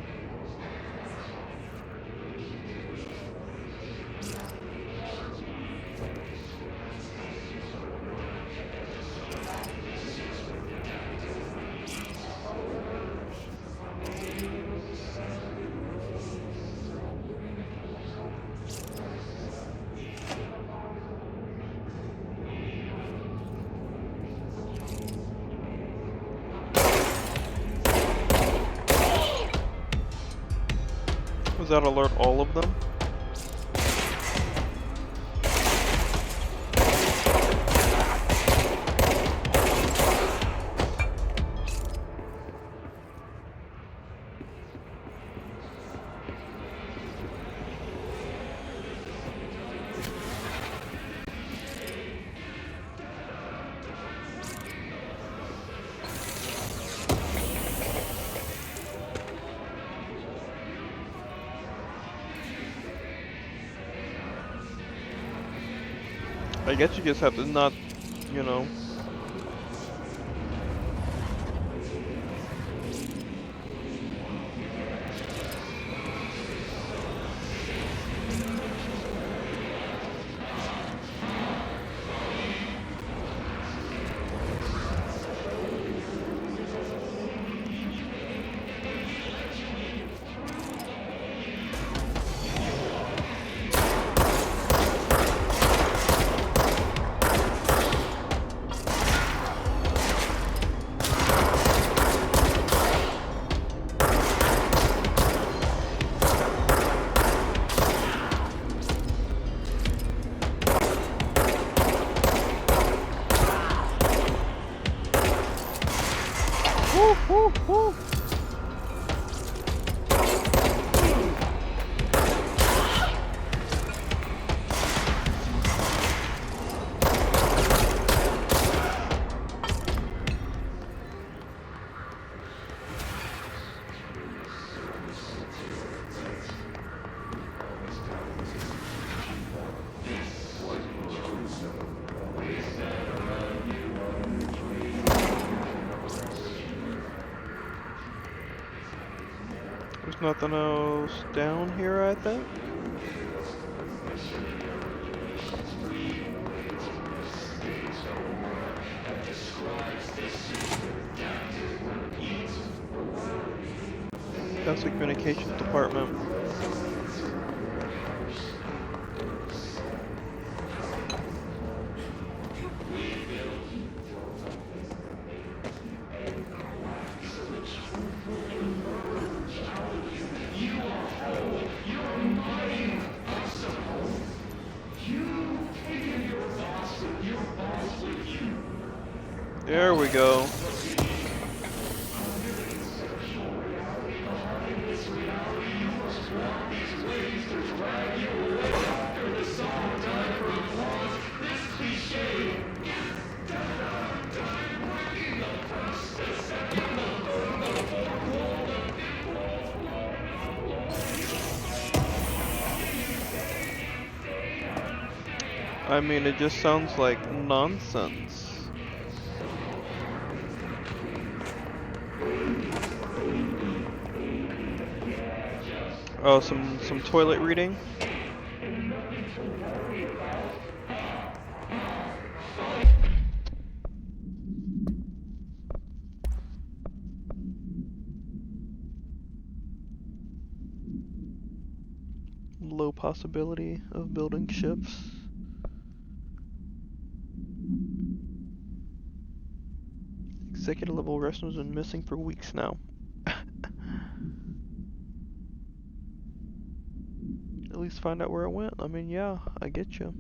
Does that alert all of them? I guess you just have to not, you know. Woo, woo. There's nothing else down here, I think. That's the communications department. There we go. I mean, it just sounds like nonsense. Oh, some toilet reading. Low possibility of building ships. Executive level rescuers been missing for weeks now. At least find out where it went. I mean, yeah, I get you.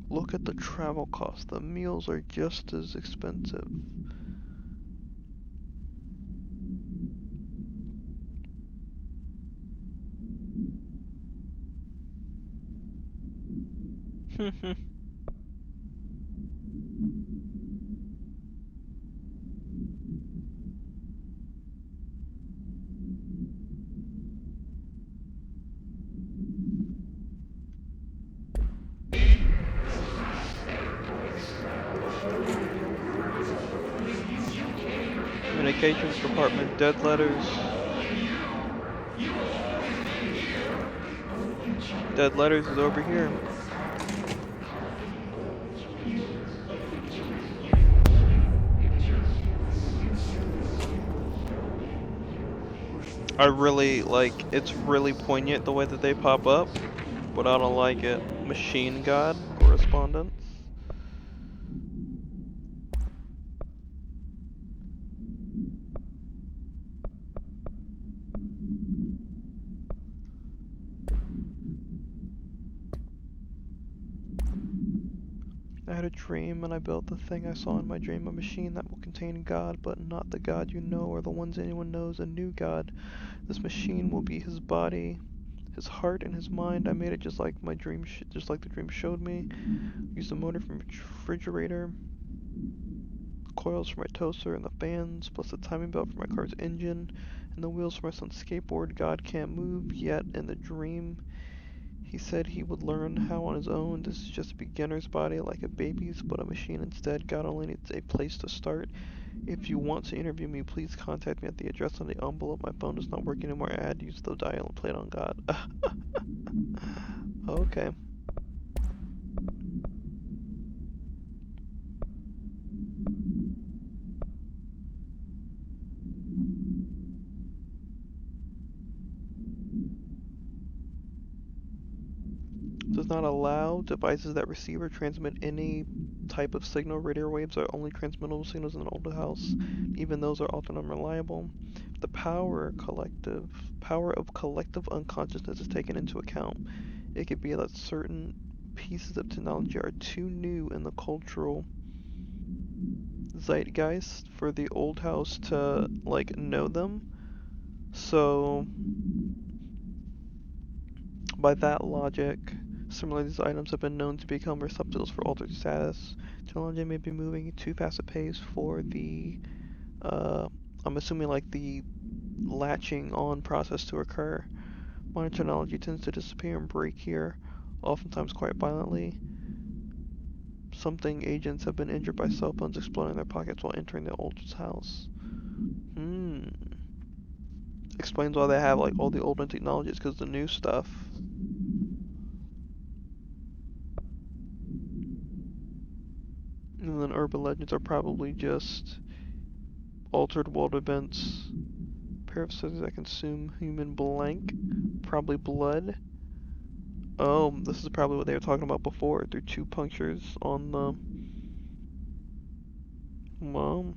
Look at the travel costs. The meals are just as expensive. Communications department, dead letters. Dead letters is over here. I really like, it's really poignant the way that they pop up, but I don't like it. Machine God correspondence. I had a dream and I built the thing I saw in my dream, a machine that will contain God, but not the God you know or the ones anyone knows, a new God. This machine will be his body, his heart, and his mind. I made it just like my dream, just like the dream showed me. Used the motor from a refrigerator, coils for my toaster, and the fans, plus the timing belt for my car's engine, and the wheels for my son's skateboard. God can't move yet in the dream. He said he would learn how on his own. This is just a beginner's body, like a baby's, but a machine instead. God only needs a place to start. If you want to interview me, please contact me at the address on the envelope. My phone is not working anymore. I had to use the dial and play it on God. Okay. Does not allow devices that receive or transmit any type of signal. Radio waves are only transmittable signals in an older house. Even those are often unreliable. The power of collective unconsciousness is taken into account. It could be that certain pieces of technology are too new in the cultural zeitgeist for the old house to, like, know them. So, by that logic, similarly, these items have been known to become receptacles for altered status. Technology may be moving too fast a pace for the, I'm assuming, like, the latching on process to occur. Modern technology tends to disappear and break here, oftentimes quite violently. Something agents have been injured by cell phones exploding in their pockets while entering the oldest house. Explains why they have like all the older technologies, because the new stuff. And then urban legends are probably just altered world events. Parasites that consume human blank. Probably blood. Oh, this is probably what they were talking about before. Through 2 punctures on the... Well...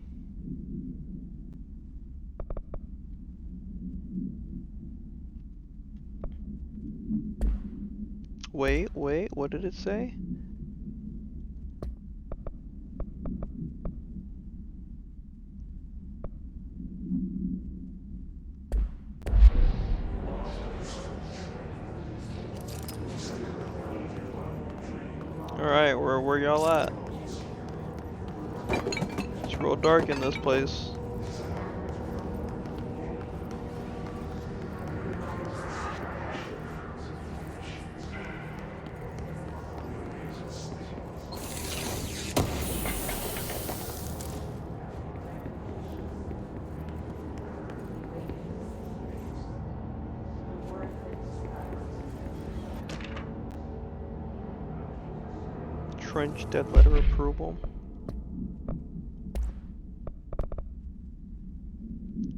Wait, what did it say? Alright, where y'all at? It's real dark in this place. Trench dead letter approval.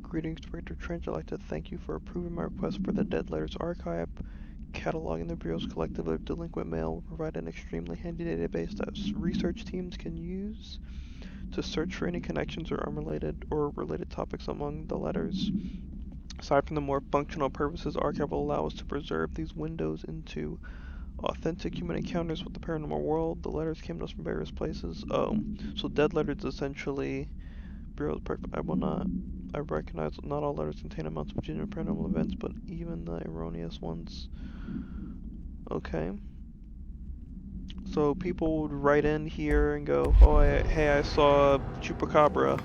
Greetings, Director Trench. I'd like to thank you for approving my request for the Dead Letters Archive. Cataloging the Bureau's collective of delinquent mail will provide an extremely handy database that research teams can use to search for any connections or unrelated or related topics among the letters. Aside from the more functional purposes, Archive will allow us to preserve these windows into authentic human encounters with the paranormal world. The letters came to us from various places. Oh, so dead letters essentially Bureau's perfect. I recognize that not all letters contain amounts of genuine paranormal events, but even the erroneous ones. Okay. So people would write in here and go, oh, hey, I saw a chupacabra.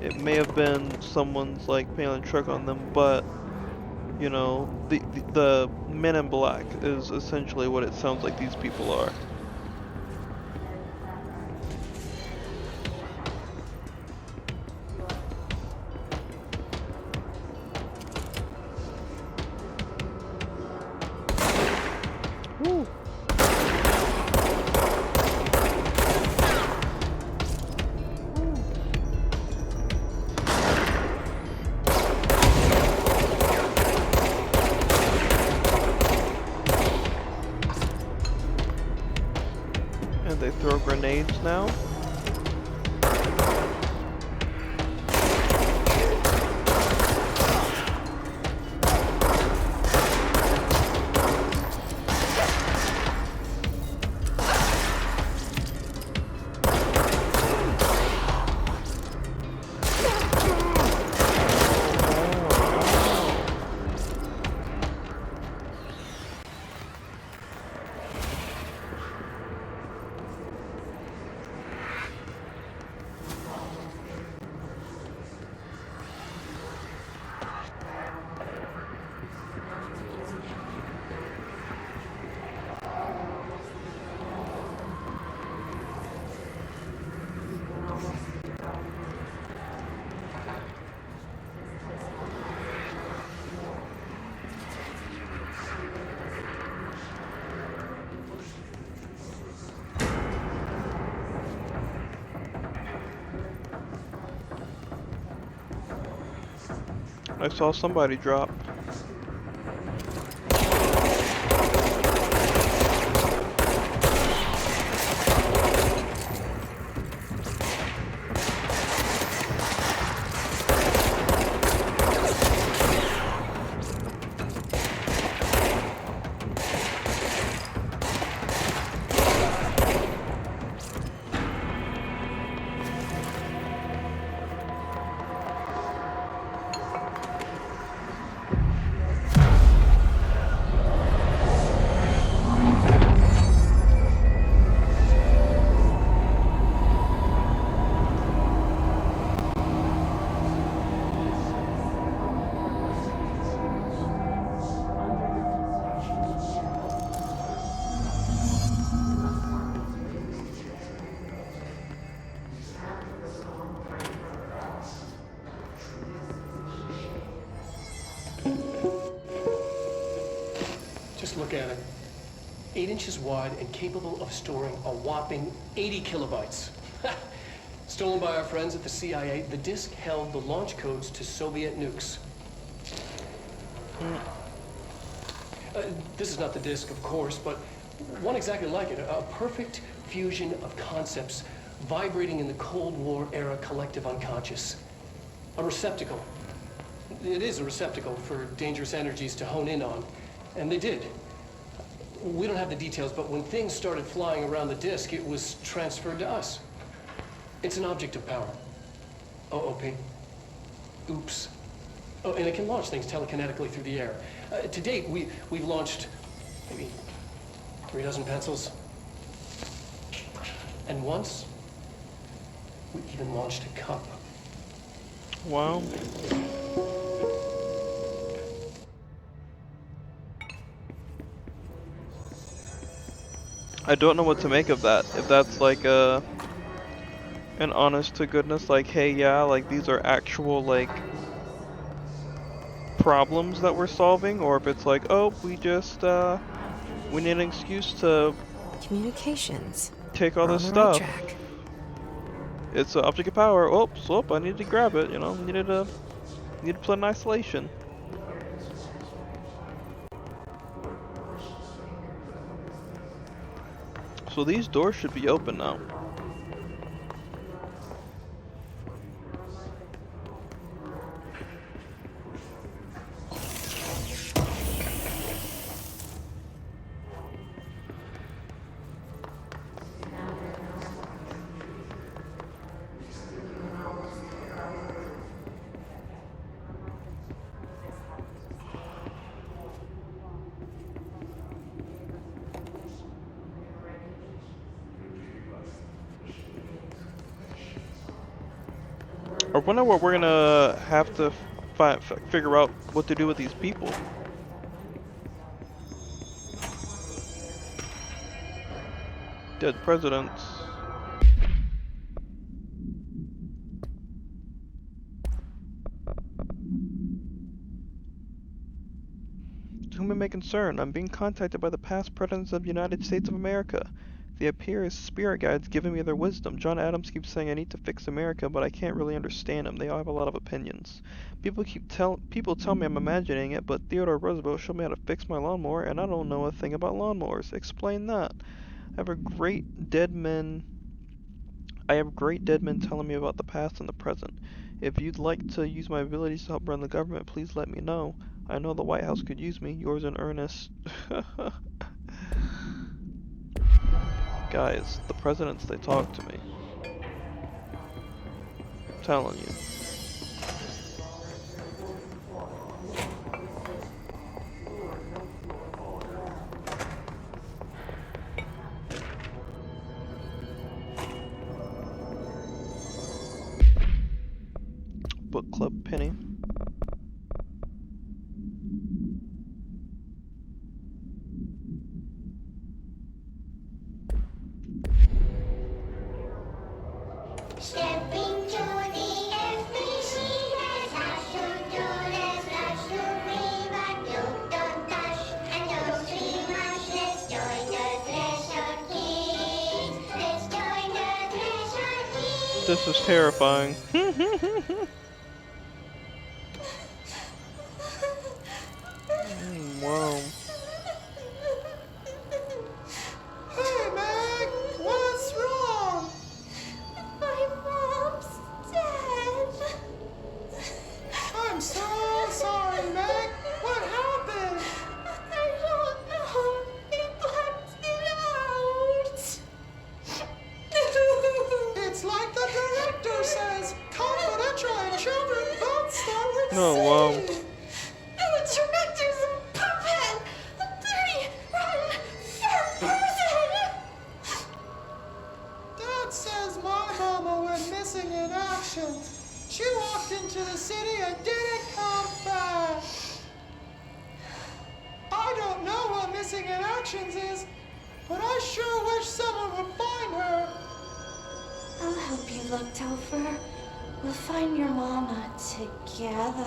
It may have been someone's like paying trick on them, but you know, the Men in Black is essentially what it sounds like these people are. Woo. And they throw grenades now. I saw somebody drop. look at it. 8 inches wide and capable of storing a whopping 80 kilobytes. Stolen by our friends at the CIA, the disk held the launch codes to Soviet nukes. This is not the disk, of course, but one exactly like it. A perfect fusion of concepts vibrating in the Cold War era collective unconscious. A receptacle. It is a receptacle for dangerous energies to hone in on. And they did. We don't have the details, but when things started flying around the disk, it was transferred to us. It's an object of power. OOP. Oops. Oh, and it can launch things telekinetically through the air. To date, we've launched maybe 3 dozen pencils. And once, we even launched a cup. Wow. I don't know what to make of that. If that's like an honest to goodness, like, hey, yeah, like these are actual like problems that we're solving, or if it's like, oh, we just we need an excuse to Communications. take all We're this on the right stuff. track. It's an object of power. Oops, I needed to grab it. You know, needed to put in isolation. So these doors should be open now. I wonder what we're gonna have to figure out what to do with these people. Dead presidents. To whom it may concern, I'm being contacted by the past presidents of the United States of America. They appear as spirit guides giving me their wisdom. John Adams keeps saying I need to fix America, but I can't really understand him. They all have a lot of opinions. People tell me I'm imagining it, but Theodore Roosevelt showed me how to fix my lawnmower, and I don't know a thing about lawnmowers. Explain that. I have great dead men telling me about the past and the present. If you'd like to use my abilities to help run the government, please let me know. I know the White House could use me. Yours in earnest. Guys, the presidents, they talk to me. I'm telling you. Book Club Penny. Stepping to the FBC, there's lots to do, there's lots to read, but you don't touch and don't see much. Let's join the Treasure Kids. Let's join the Treasure Kids. This is terrifying. Wow. Hey, Meg, what's wrong? My mom's dead. I'm so sorry, Meg. What happened? I don't know. They blacked it out. It's like the director says. Confidential and children both start with Oh, wow. C. The director's a puppet. A dirty, rotten, fat person. Dad says my mama went missing in action. She walked into the city and didn't come back. I don't know what missing in actions is, but I sure wish someone would find her. I'll help you look, Topher. We'll find your mama together.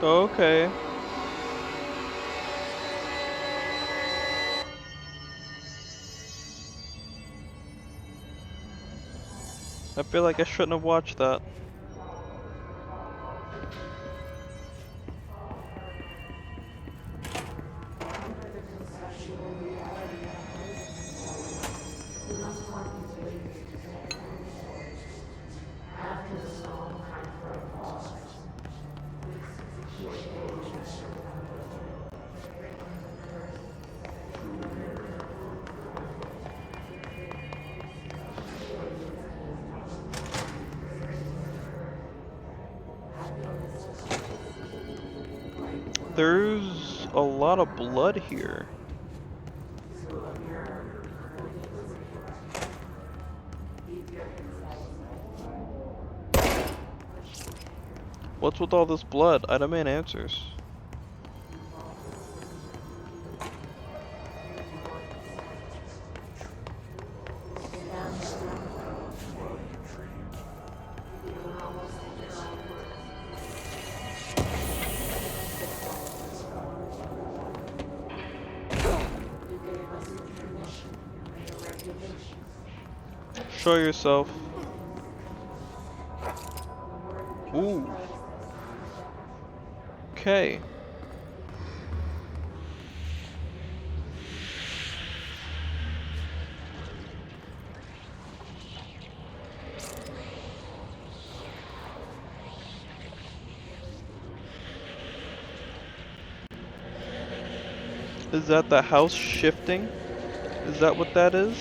Okay. I feel like I shouldn't have watched that. There's a lot of blood here. What's with all this blood? I demand answers. Show yourself. Ooh. Okay. Is that the house shifting? Is that what that is?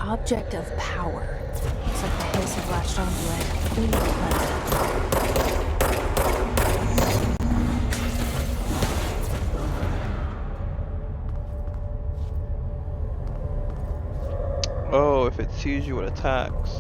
Object of power. Looks like the house have latched onto it. We need to cleanse it. Oh, if it sees you, it attacks.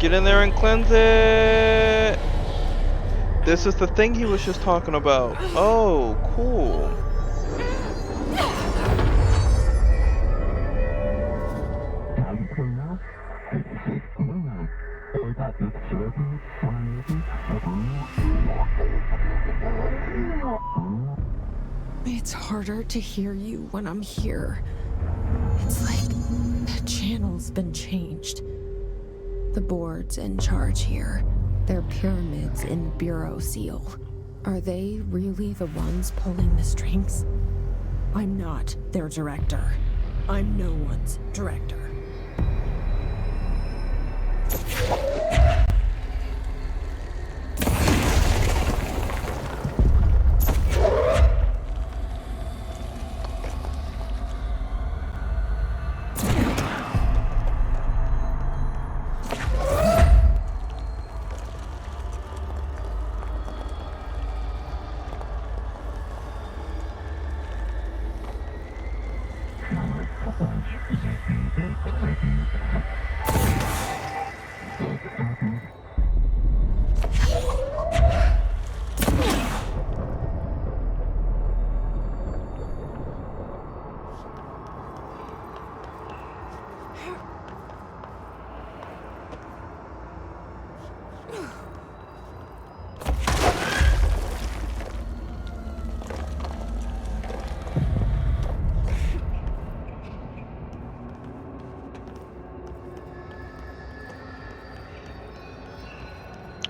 Get in there and cleanse it! This is the thing he was just talking about. Oh, cool. It's harder to hear you when I'm here. It's like the channel's been changed. The board's in charge here. They're pyramids in Bureau Seal. Are they really the ones pulling the strings? I'm not their director. I'm no one's director.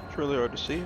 It's really hard to see.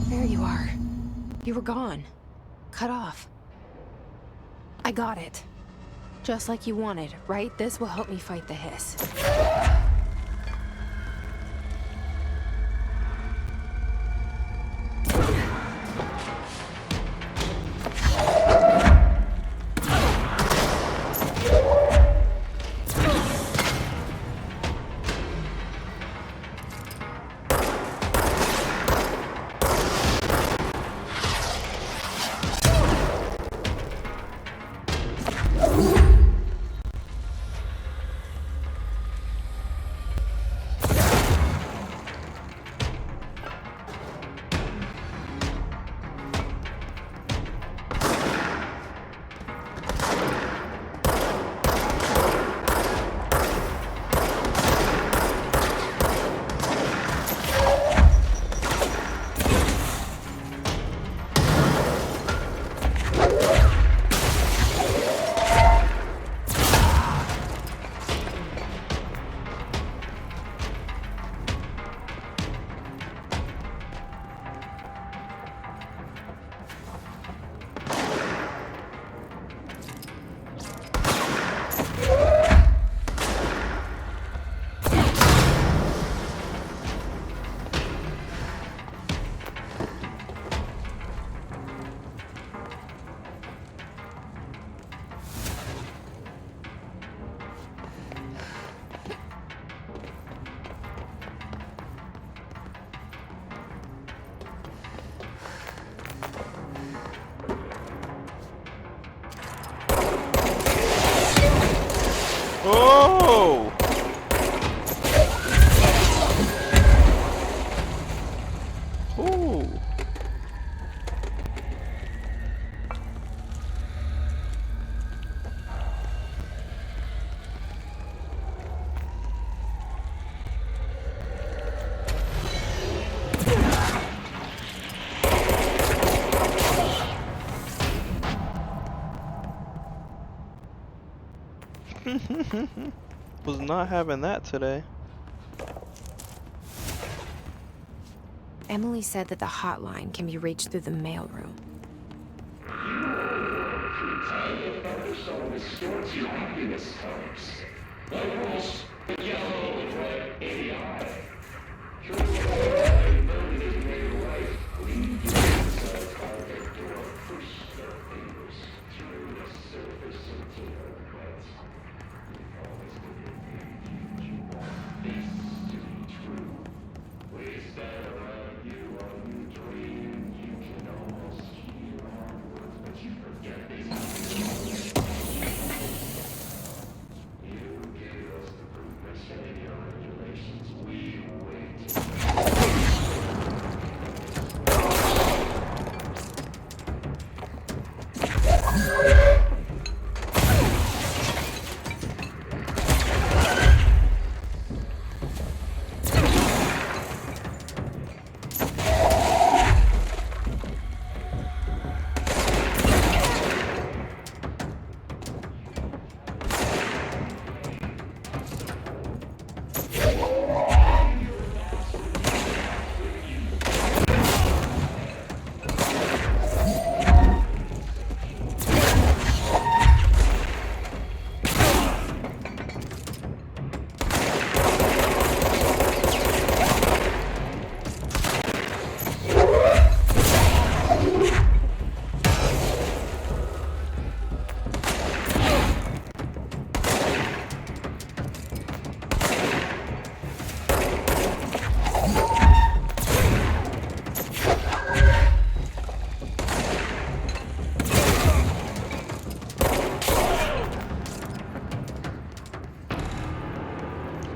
There you are. You were gone. Cut off. I got it. Just like you wanted, right? This will help me fight the hiss. Was not having that today. Emily said that the hotline can be reached through the mailroom.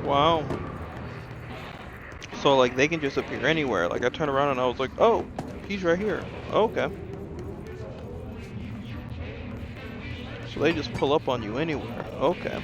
Wow. So like they can just appear anywhere. Like I turned around and I was like, oh, he's right here. Okay. So they just pull up on you anywhere. Okay.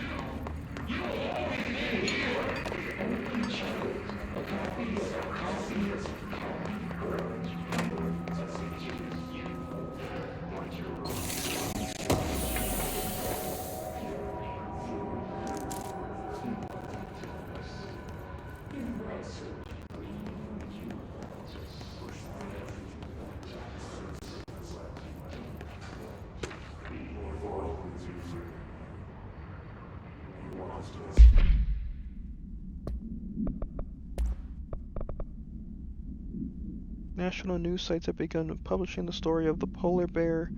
National news sites have begun publishing the story of the polar bear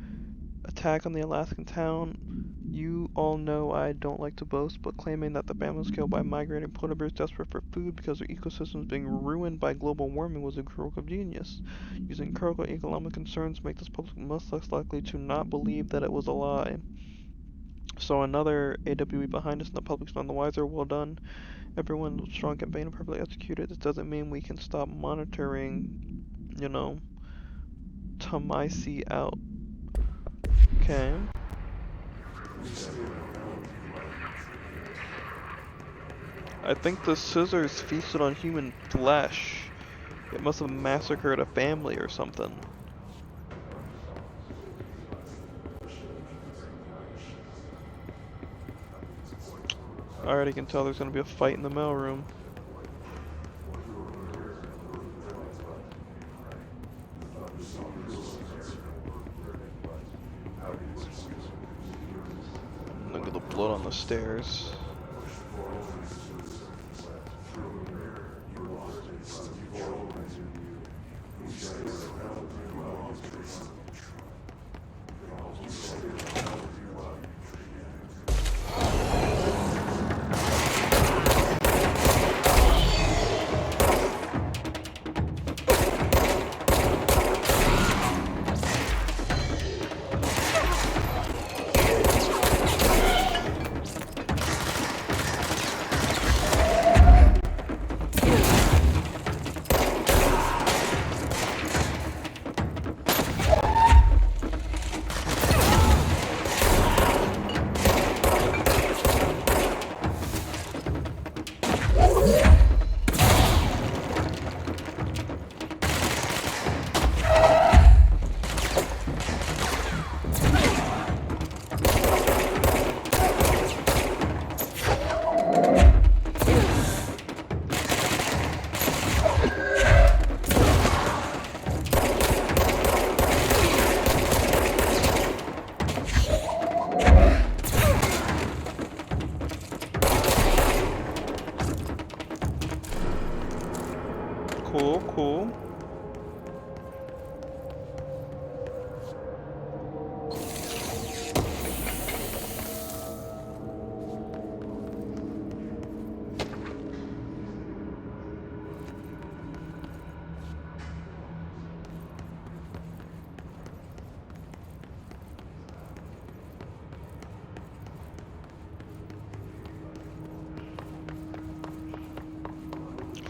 attack on the Alaskan town. You all know I don't like to boast, but claiming that the band was killed by migrating polar bears desperate for food because their ecosystems being ruined by global warming was a stroke of genius. Using critical economic concerns make this public much less likely to not believe that it was a lie. So another AWE behind us and the public's none the wiser. Well done. Everyone was strong campaign and perfectly executed. This doesn't mean we can stop monitoring, you know, Tamaisi out. Okay. I think the scissors feasted on human flesh. It must have massacred a family or something. I already can tell there's gonna be a fight in the mailroom. Look at the blood on the stairs. Cool, cool.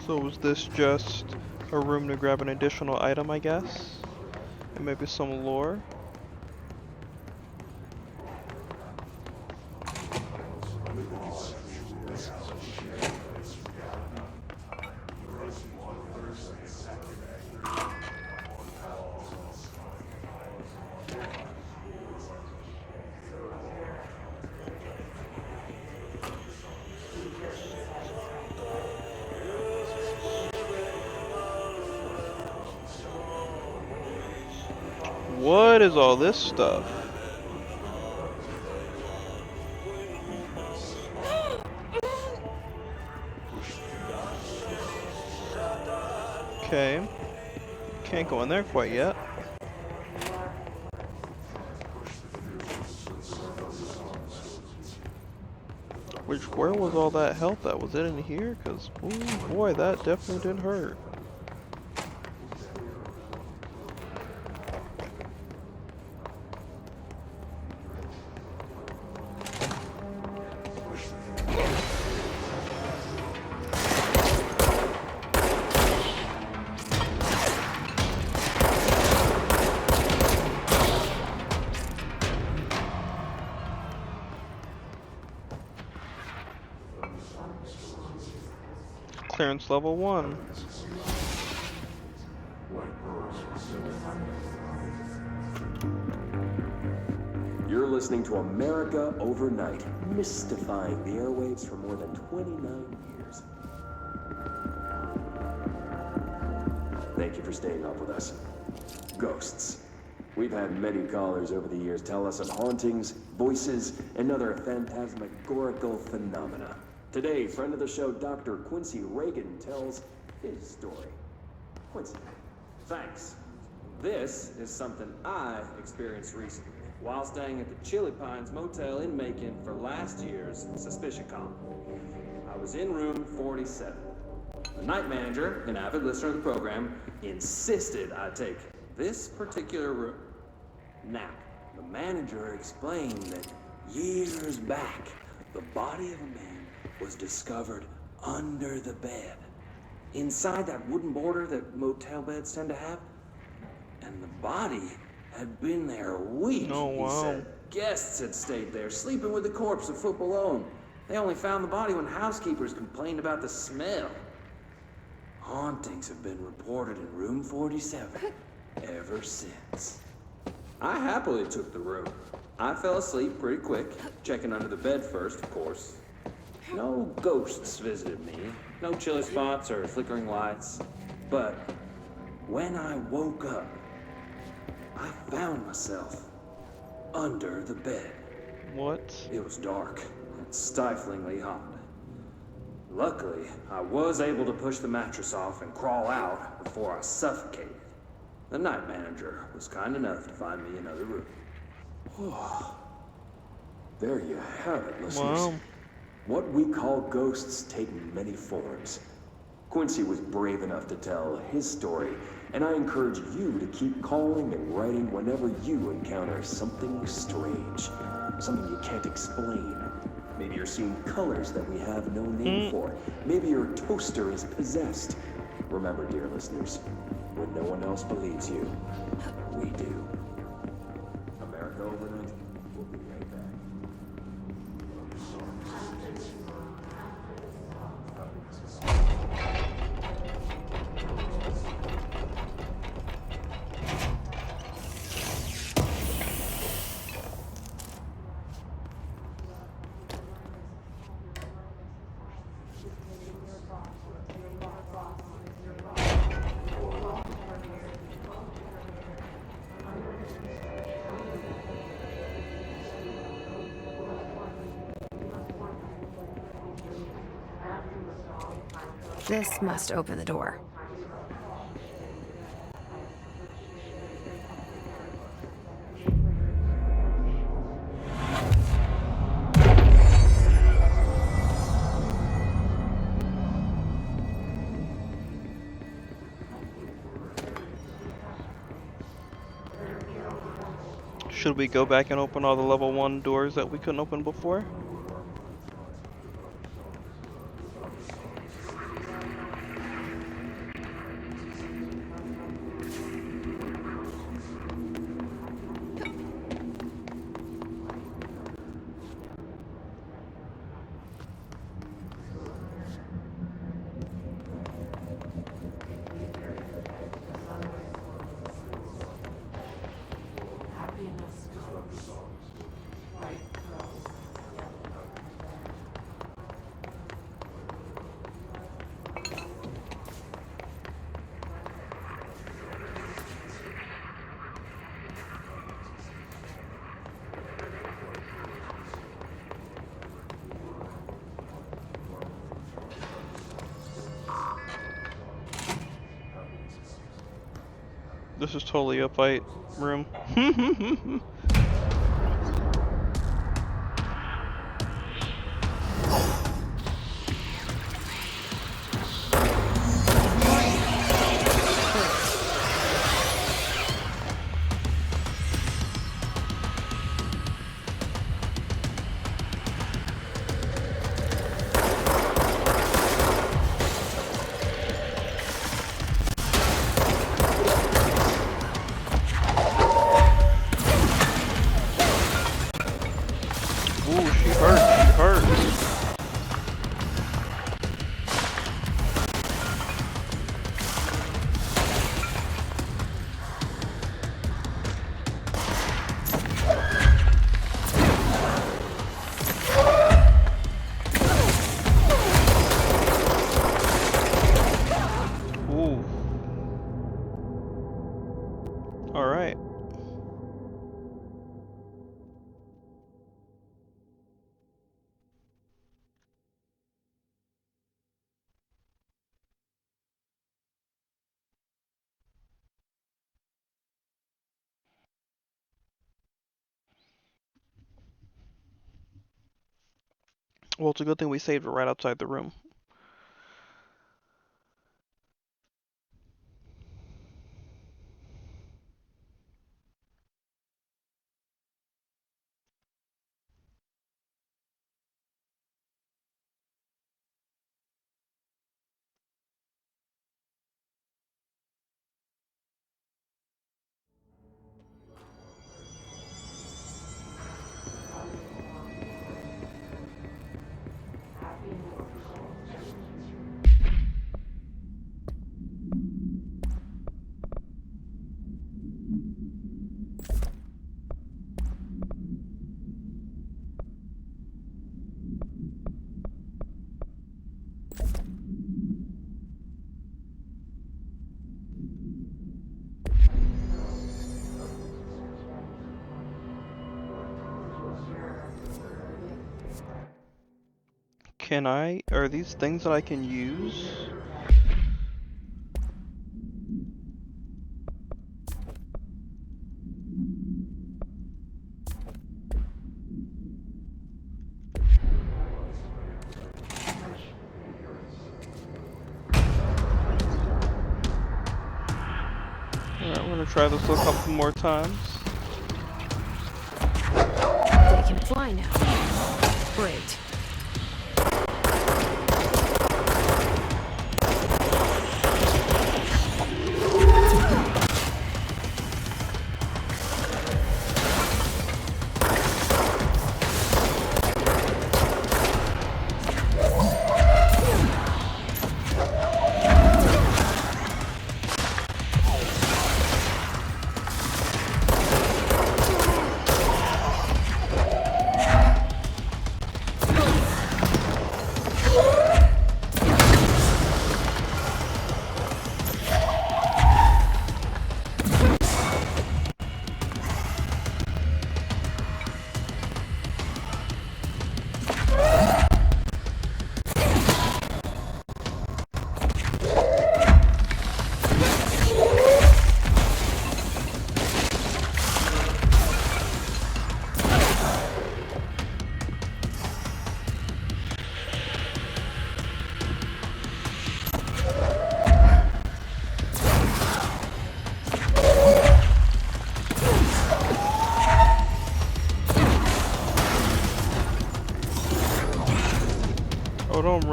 So is this just a room to grab an additional item, I guess? And maybe some lore? What is all this stuff? Okay. Can't go in there quite yet. Where was all that health at? Was it in here? Cause, ooh, boy, that definitely did hurt. Clearance level 1. You're listening to America Overnight, mystifying the airwaves for more than 29 years. Thank you for staying up with us. Ghosts. We've had many callers over the years tell us of hauntings, voices, and other phantasmagorical phenomena. Today, friend of the show, Dr. Quincy Reagan, tells his story. Quincy, thanks. This is something I experienced recently while staying at the Chili Pines Motel in Macon for last year's Suspicion Con. I was in room 47. The night manager, an avid listener of the program, insisted I take this particular room. Now, the manager explained that years back, the body of a man was discovered under the bed, inside that wooden border that motel beds tend to have, and the body had been there a week. Oh, wow. He said guests had stayed there, sleeping with the corpse a foot below. They only found the body when housekeepers complained about the smell. Hauntings have been reported in room 47 ever since. I happily took the room. I fell asleep pretty quick, checking under the bed first, of course. No ghosts visited me, no chilly spots or flickering lights. But when I woke up, I found myself under the bed. What? It was dark and stiflingly hot. Luckily, I was able to push the mattress off and crawl out before I suffocated. The night manager was kind enough to find me another room. There you have it, listeners. Wow. What we call ghosts take many forms. Quincy was brave enough to tell his story, and I encourage you to keep calling and writing whenever you encounter something strange, something you can't explain. Maybe you're seeing colors that we have no name for. Maybe your toaster is possessed. Remember, dear listeners, when no one else believes you, we do. America Overnight. We'll be right back. This must open the door. Should we go back and open all the level 1 doors that we couldn't open before? This is totally a fight room. Ooh, she hurt. Ooh. All right. Well, it's a good thing we saved it right outside the room. Are these things that I can use? Alright, we're gonna try this a couple more times. They can fly now. Great.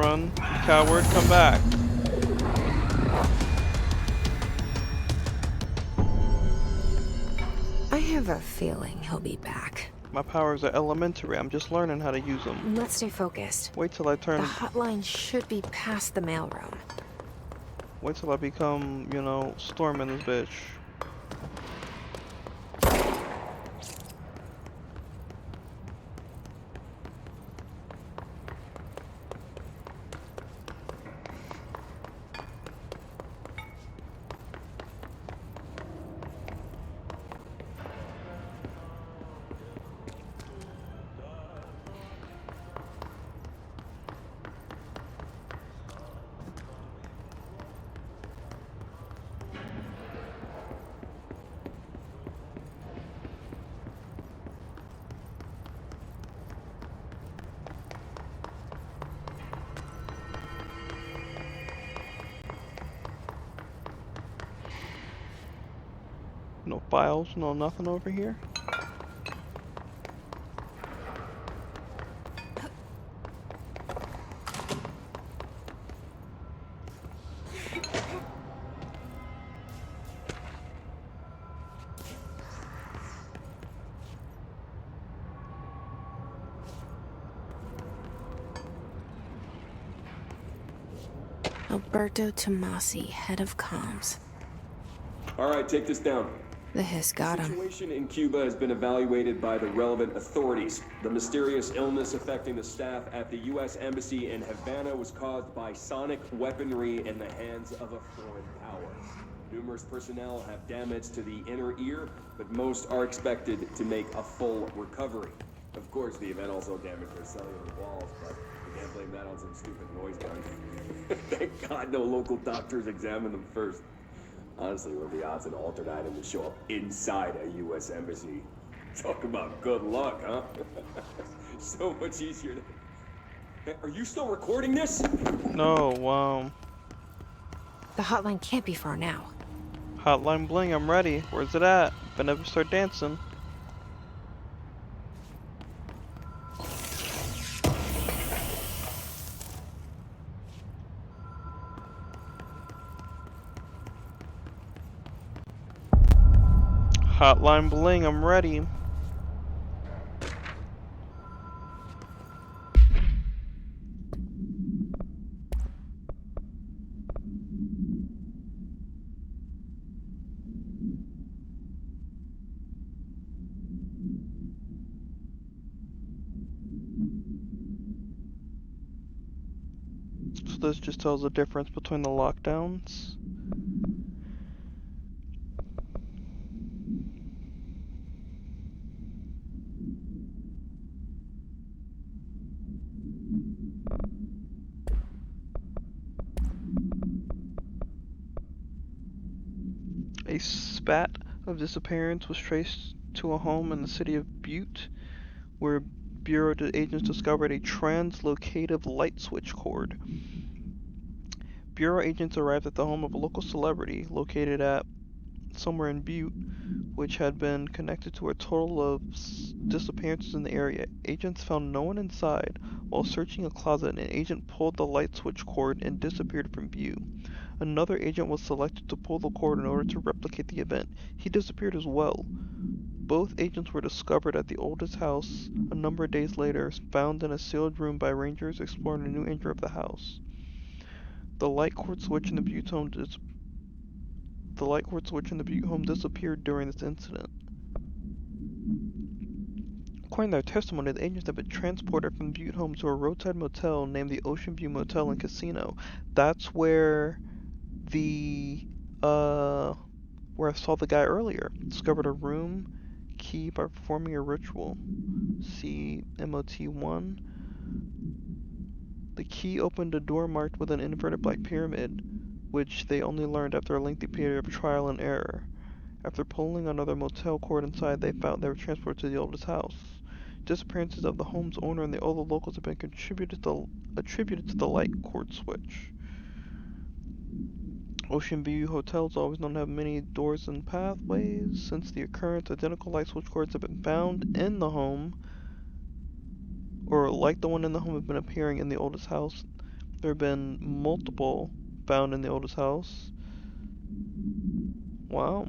Run, coward, come back. I have a feeling he'll be back. My powers are elementary, I'm just learning how to use them. Let's stay focused. Wait till I turn... The hotline should be past the mailroom. Wait till I become, you know, storming this bitch. No files, no nothing over here. Alberto Tomasi, head of comms. All right, take this down. The hiss got The him. situation in Cuba has been evaluated by the relevant authorities. The mysterious illness affecting the staff at the U.S. Embassy in Havana was caused by sonic weaponry in the hands of a foreign power. Numerous personnel have damage to the inner ear, but most are expected to make a full recovery. Of course, the event also damaged their cellular walls, but you can't blame that on some stupid noise gun. Thank God no local doctors examined them first. Honestly, what are the odds an altered item would show up inside a U.S. embassy? Talk about good luck, huh? So much easier to... Hey, are you still recording this? No, The hotline can't be far now. hotline bling, I'm ready. Where's it at? But never start dancing. Hotline bling, I'm ready. So this just tells the difference between the lockdowns. A spat of disappearance was traced to a home in the city of Butte, where Bureau agents discovered a translocative light switch cord. Bureau agents arrived at the home of a local celebrity located at somewhere in Butte, which had been connected to a total of disappearances in the area. Agents found no one inside. While searching a closet, an agent pulled the light switch cord and disappeared from view. Another agent was selected to pull the cord in order to replicate the event. He disappeared as well. Both agents were discovered at the oldest house a number of days later, found in a sealed room by rangers exploring a new area of the house. The light cord switch in the Butte home disappeared during this incident. According to their testimony, the agents had been transported from the Butte home to a roadside motel named the Ocean View Motel and Casino. That's where where I saw the guy earlier. Discovered a room key by performing a ritual. See MOT1. The key opened a door marked with an inverted black pyramid, which they only learned after a lengthy period of trial and error. After pulling another motel cord inside, they found they were transported to the oldest house. Disappearances of the home's owner and the other locals have been attributed to the light cord switch. Ocean View Hotels always known to have many doors and pathways. Since the occurrence, identical light switch cords have been found in the home, or like the one in the home have been appearing in the oldest house There have been multiple found in the oldest house. Wow.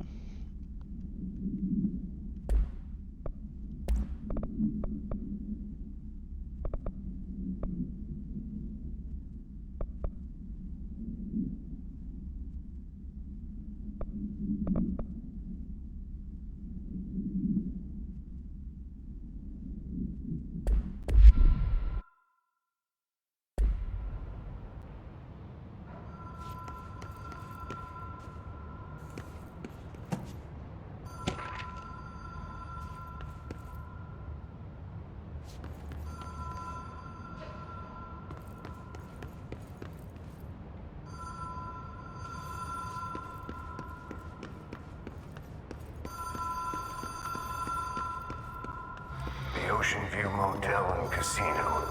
The Ocean View Motel and Casino.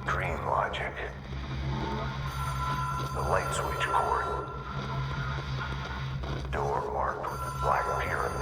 Dream logic. The light switch cord. Door marked with the Black Pyramid.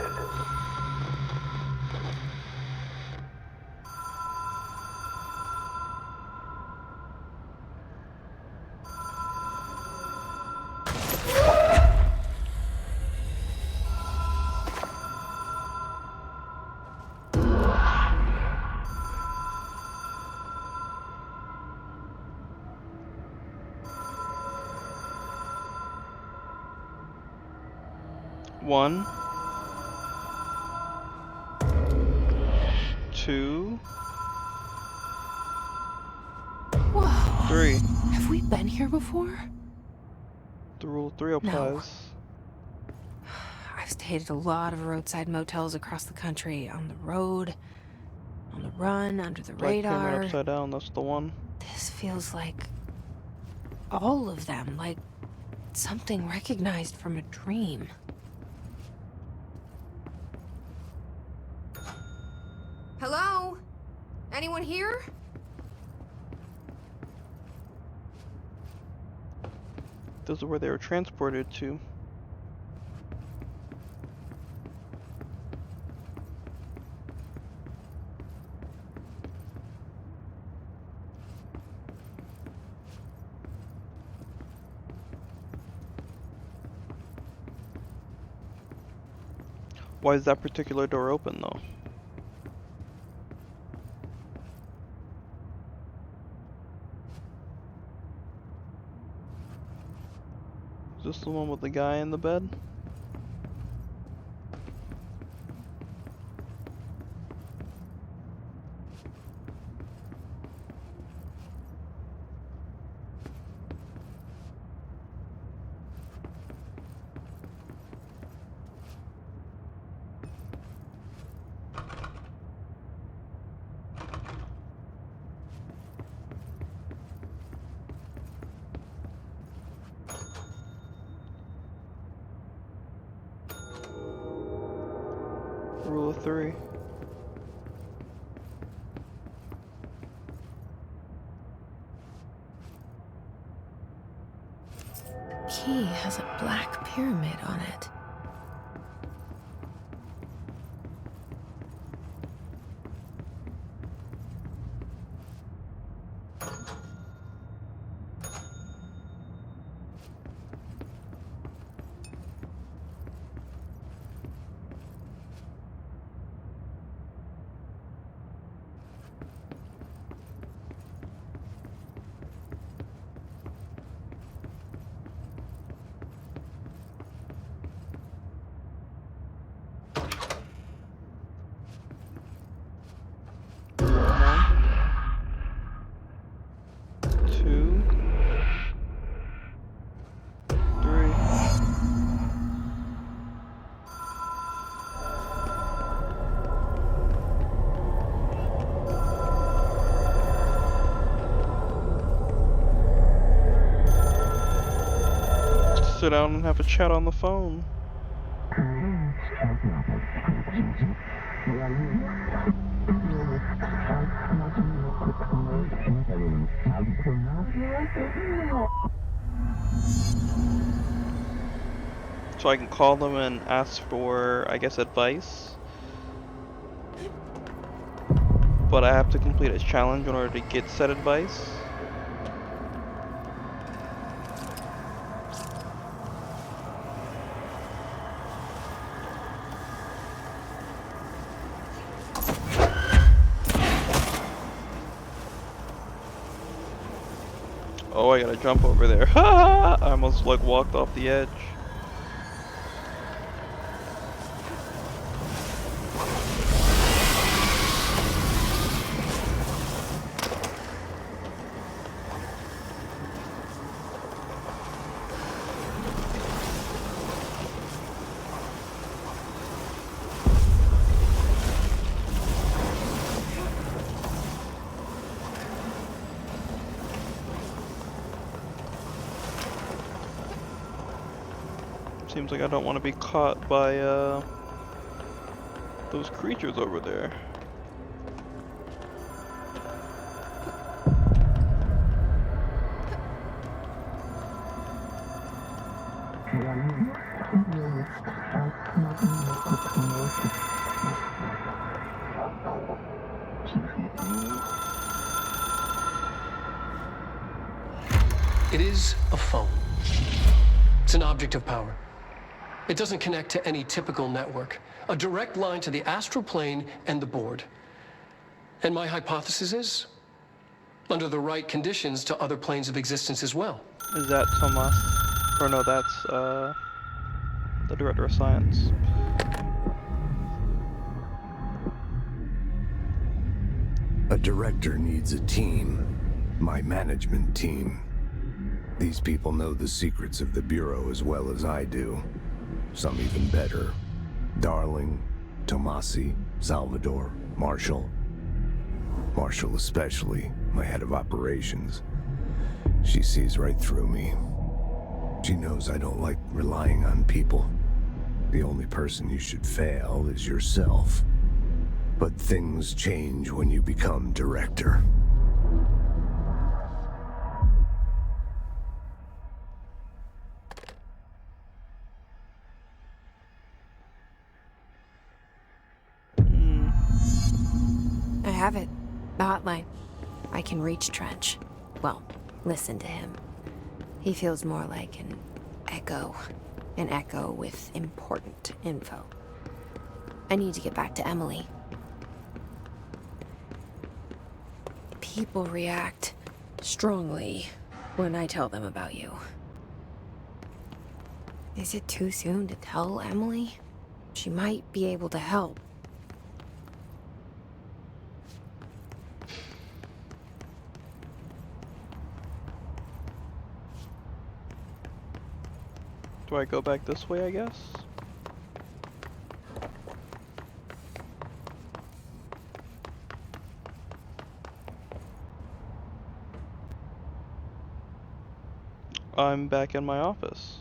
One, two, Whoa. three. Have we been here before? The rule of three applies. I've stayed at a lot of roadside motels across the country, on the road, on the run, under the Black Pyramid radar. upside down, that's the one. This feels like all of them, like something recognized from a dream. Hello? Anyone here? This is where they were transported to. Why is that particular door open though? Is this the one with the guy in the bed? Rule of three. Key has a black pyramid on it. Sit down and have a chat on the phone. So I can call them and ask for, I guess, advice. But I have to complete a challenge in order to get said advice. Oh, I gotta jump over there. Ha! I almost like walked off the edge. Seems like I don't want to be caught by those creatures over there. It is a phone. It's an object of power. It doesn't connect to any typical network. A direct line to the astral plane and the board. And my hypothesis is, under the right conditions, to other planes of existence as well. Is that Thomas? Or no, that's the director of science. A director needs a team. My management team. These people know the secrets of the Bureau as well as I do. Some even better. Darling, Tomasi, Salvador, Marshall. Marshall especially, my head of operations. She sees right through me. She knows I don't like relying on people. The only person you should fail is yourself. But things change when you become director. I have it. The hotline. I can reach Trench. Well, listen to him. He feels more like an echo. An echo with important info. I need to get back to Emily. People react strongly when I tell them about you. Is it too soon to tell Emily? She might be able to help. Do I go back this way, I guess? I'm back in my office.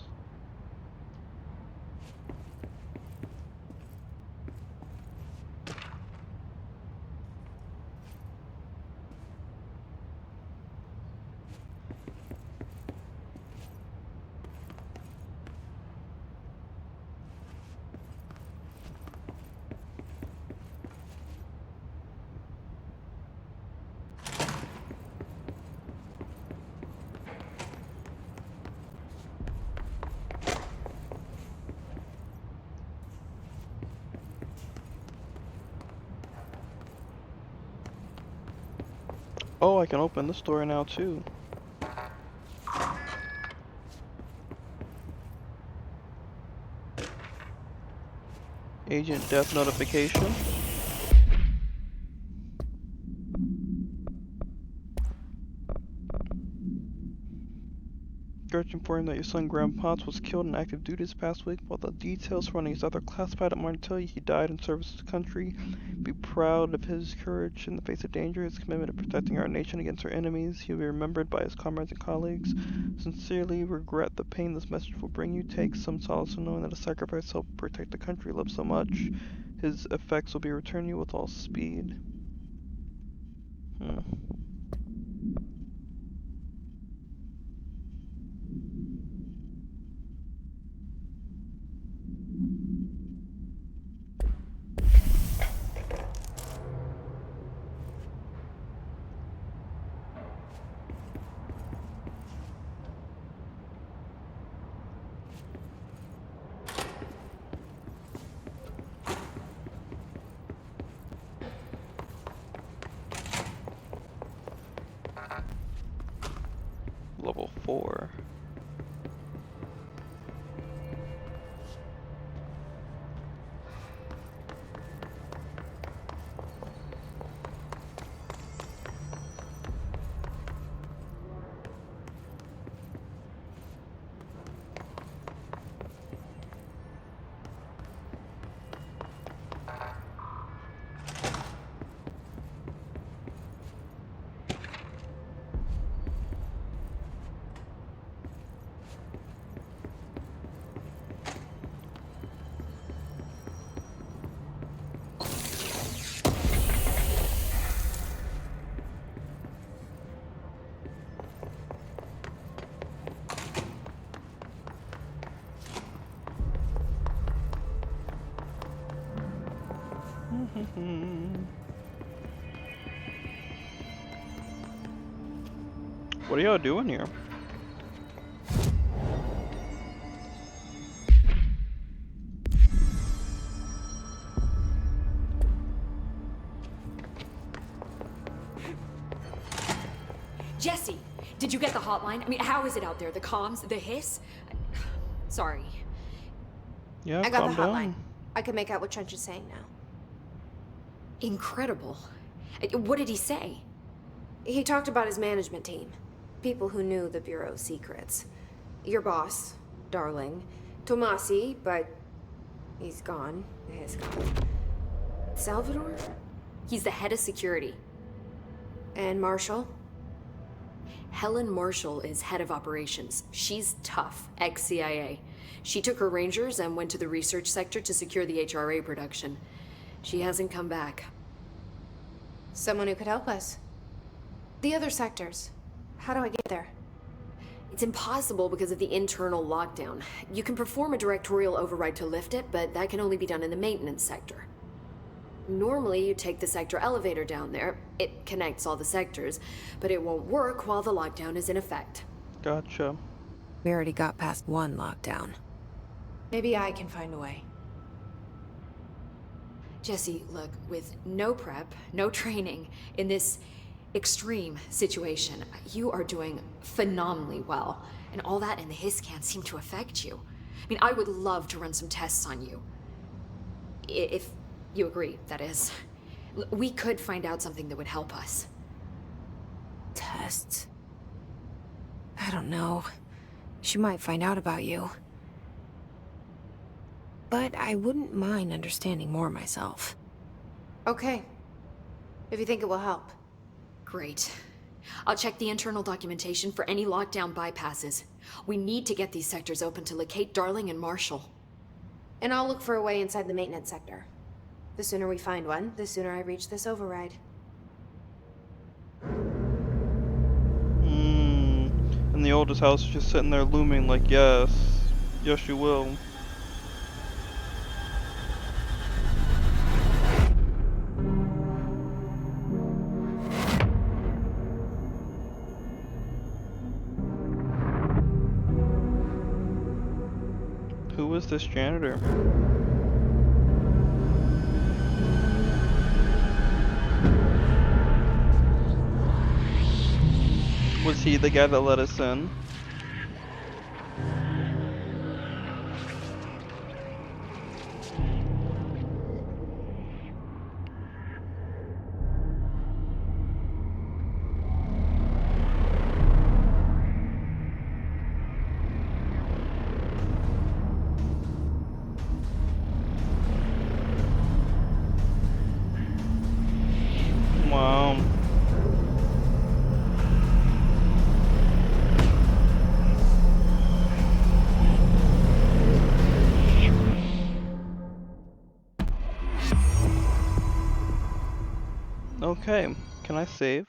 Oh, I can open this door now too. Agent death notification. George informed that your son Graham Potts was killed in active duty this past week. While the details surrounding his other classified at Martelli, he died in service to the country. Be proud of his courage in the face of danger, his commitment to protecting our nation against our enemies. He will be remembered by his comrades and colleagues. Sincerely regret the pain this message will bring you. Take some solace in knowing that a sacrifice to help protect the country you love so much. His effects will be returned to you with all speed. What are y'all doing here? Jesse, did you get the hotline? I mean, how is it out there? The comms, the hiss? Sorry. Yeah, I got calm the hotline. down. I can make out what Trench is saying now. Incredible. What did he say? He talked about his management team. People who knew the Bureau's secrets. Your boss, Darling. Tomasi, but he's gone. He's gone. Salvador? He's the head of security. And Marshall? Helen Marshall is head of operations. She's tough, ex-CIA. She took her Rangers and went to the research sector to secure the HRA production. She hasn't come back. Someone who could help us. The other sectors. How do I get there? It's impossible because of the internal lockdown. You can perform a directorial override to lift it, but that can only be done in the maintenance sector. Normally, you take the sector elevator down there. It connects all the sectors, but it won't work while the lockdown is in effect. Gotcha. We already got past one lockdown. Maybe I can find a way. Jesse, look, with no prep, no training, in this extreme situation, you are doing phenomenally well. And all that and the hiss can't seem to affect you. I mean, I would love to run some tests on you. If you agree, that is. We could find out something that would help us. Tests? I don't know. She might find out about you. But I wouldn't mind understanding more myself. Okay. If you think it will help. Great. I'll check the internal documentation for any lockdown bypasses. We need to get these sectors open to locate Darling and Marshall. And I'll look for a way inside the maintenance sector. The sooner we find one, the sooner I reach this override. And the oldest house is just sitting there looming like, yes. Yes, you will. Who is this janitor? Was he the guy that let us in? Wow. Okay, can I save?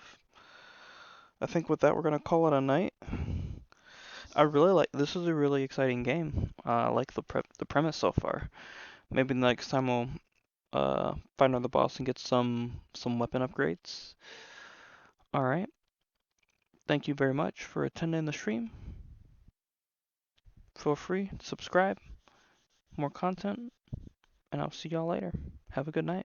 I think with that we're gonna call it a night. I really like this is a really exciting game. I like the premise so far. Maybe next time we'll find another boss and get some weapon upgrades. All right. Thank you very much for attending the stream. Feel free to subscribe, more content, and I'll see y'all later. Have a good night.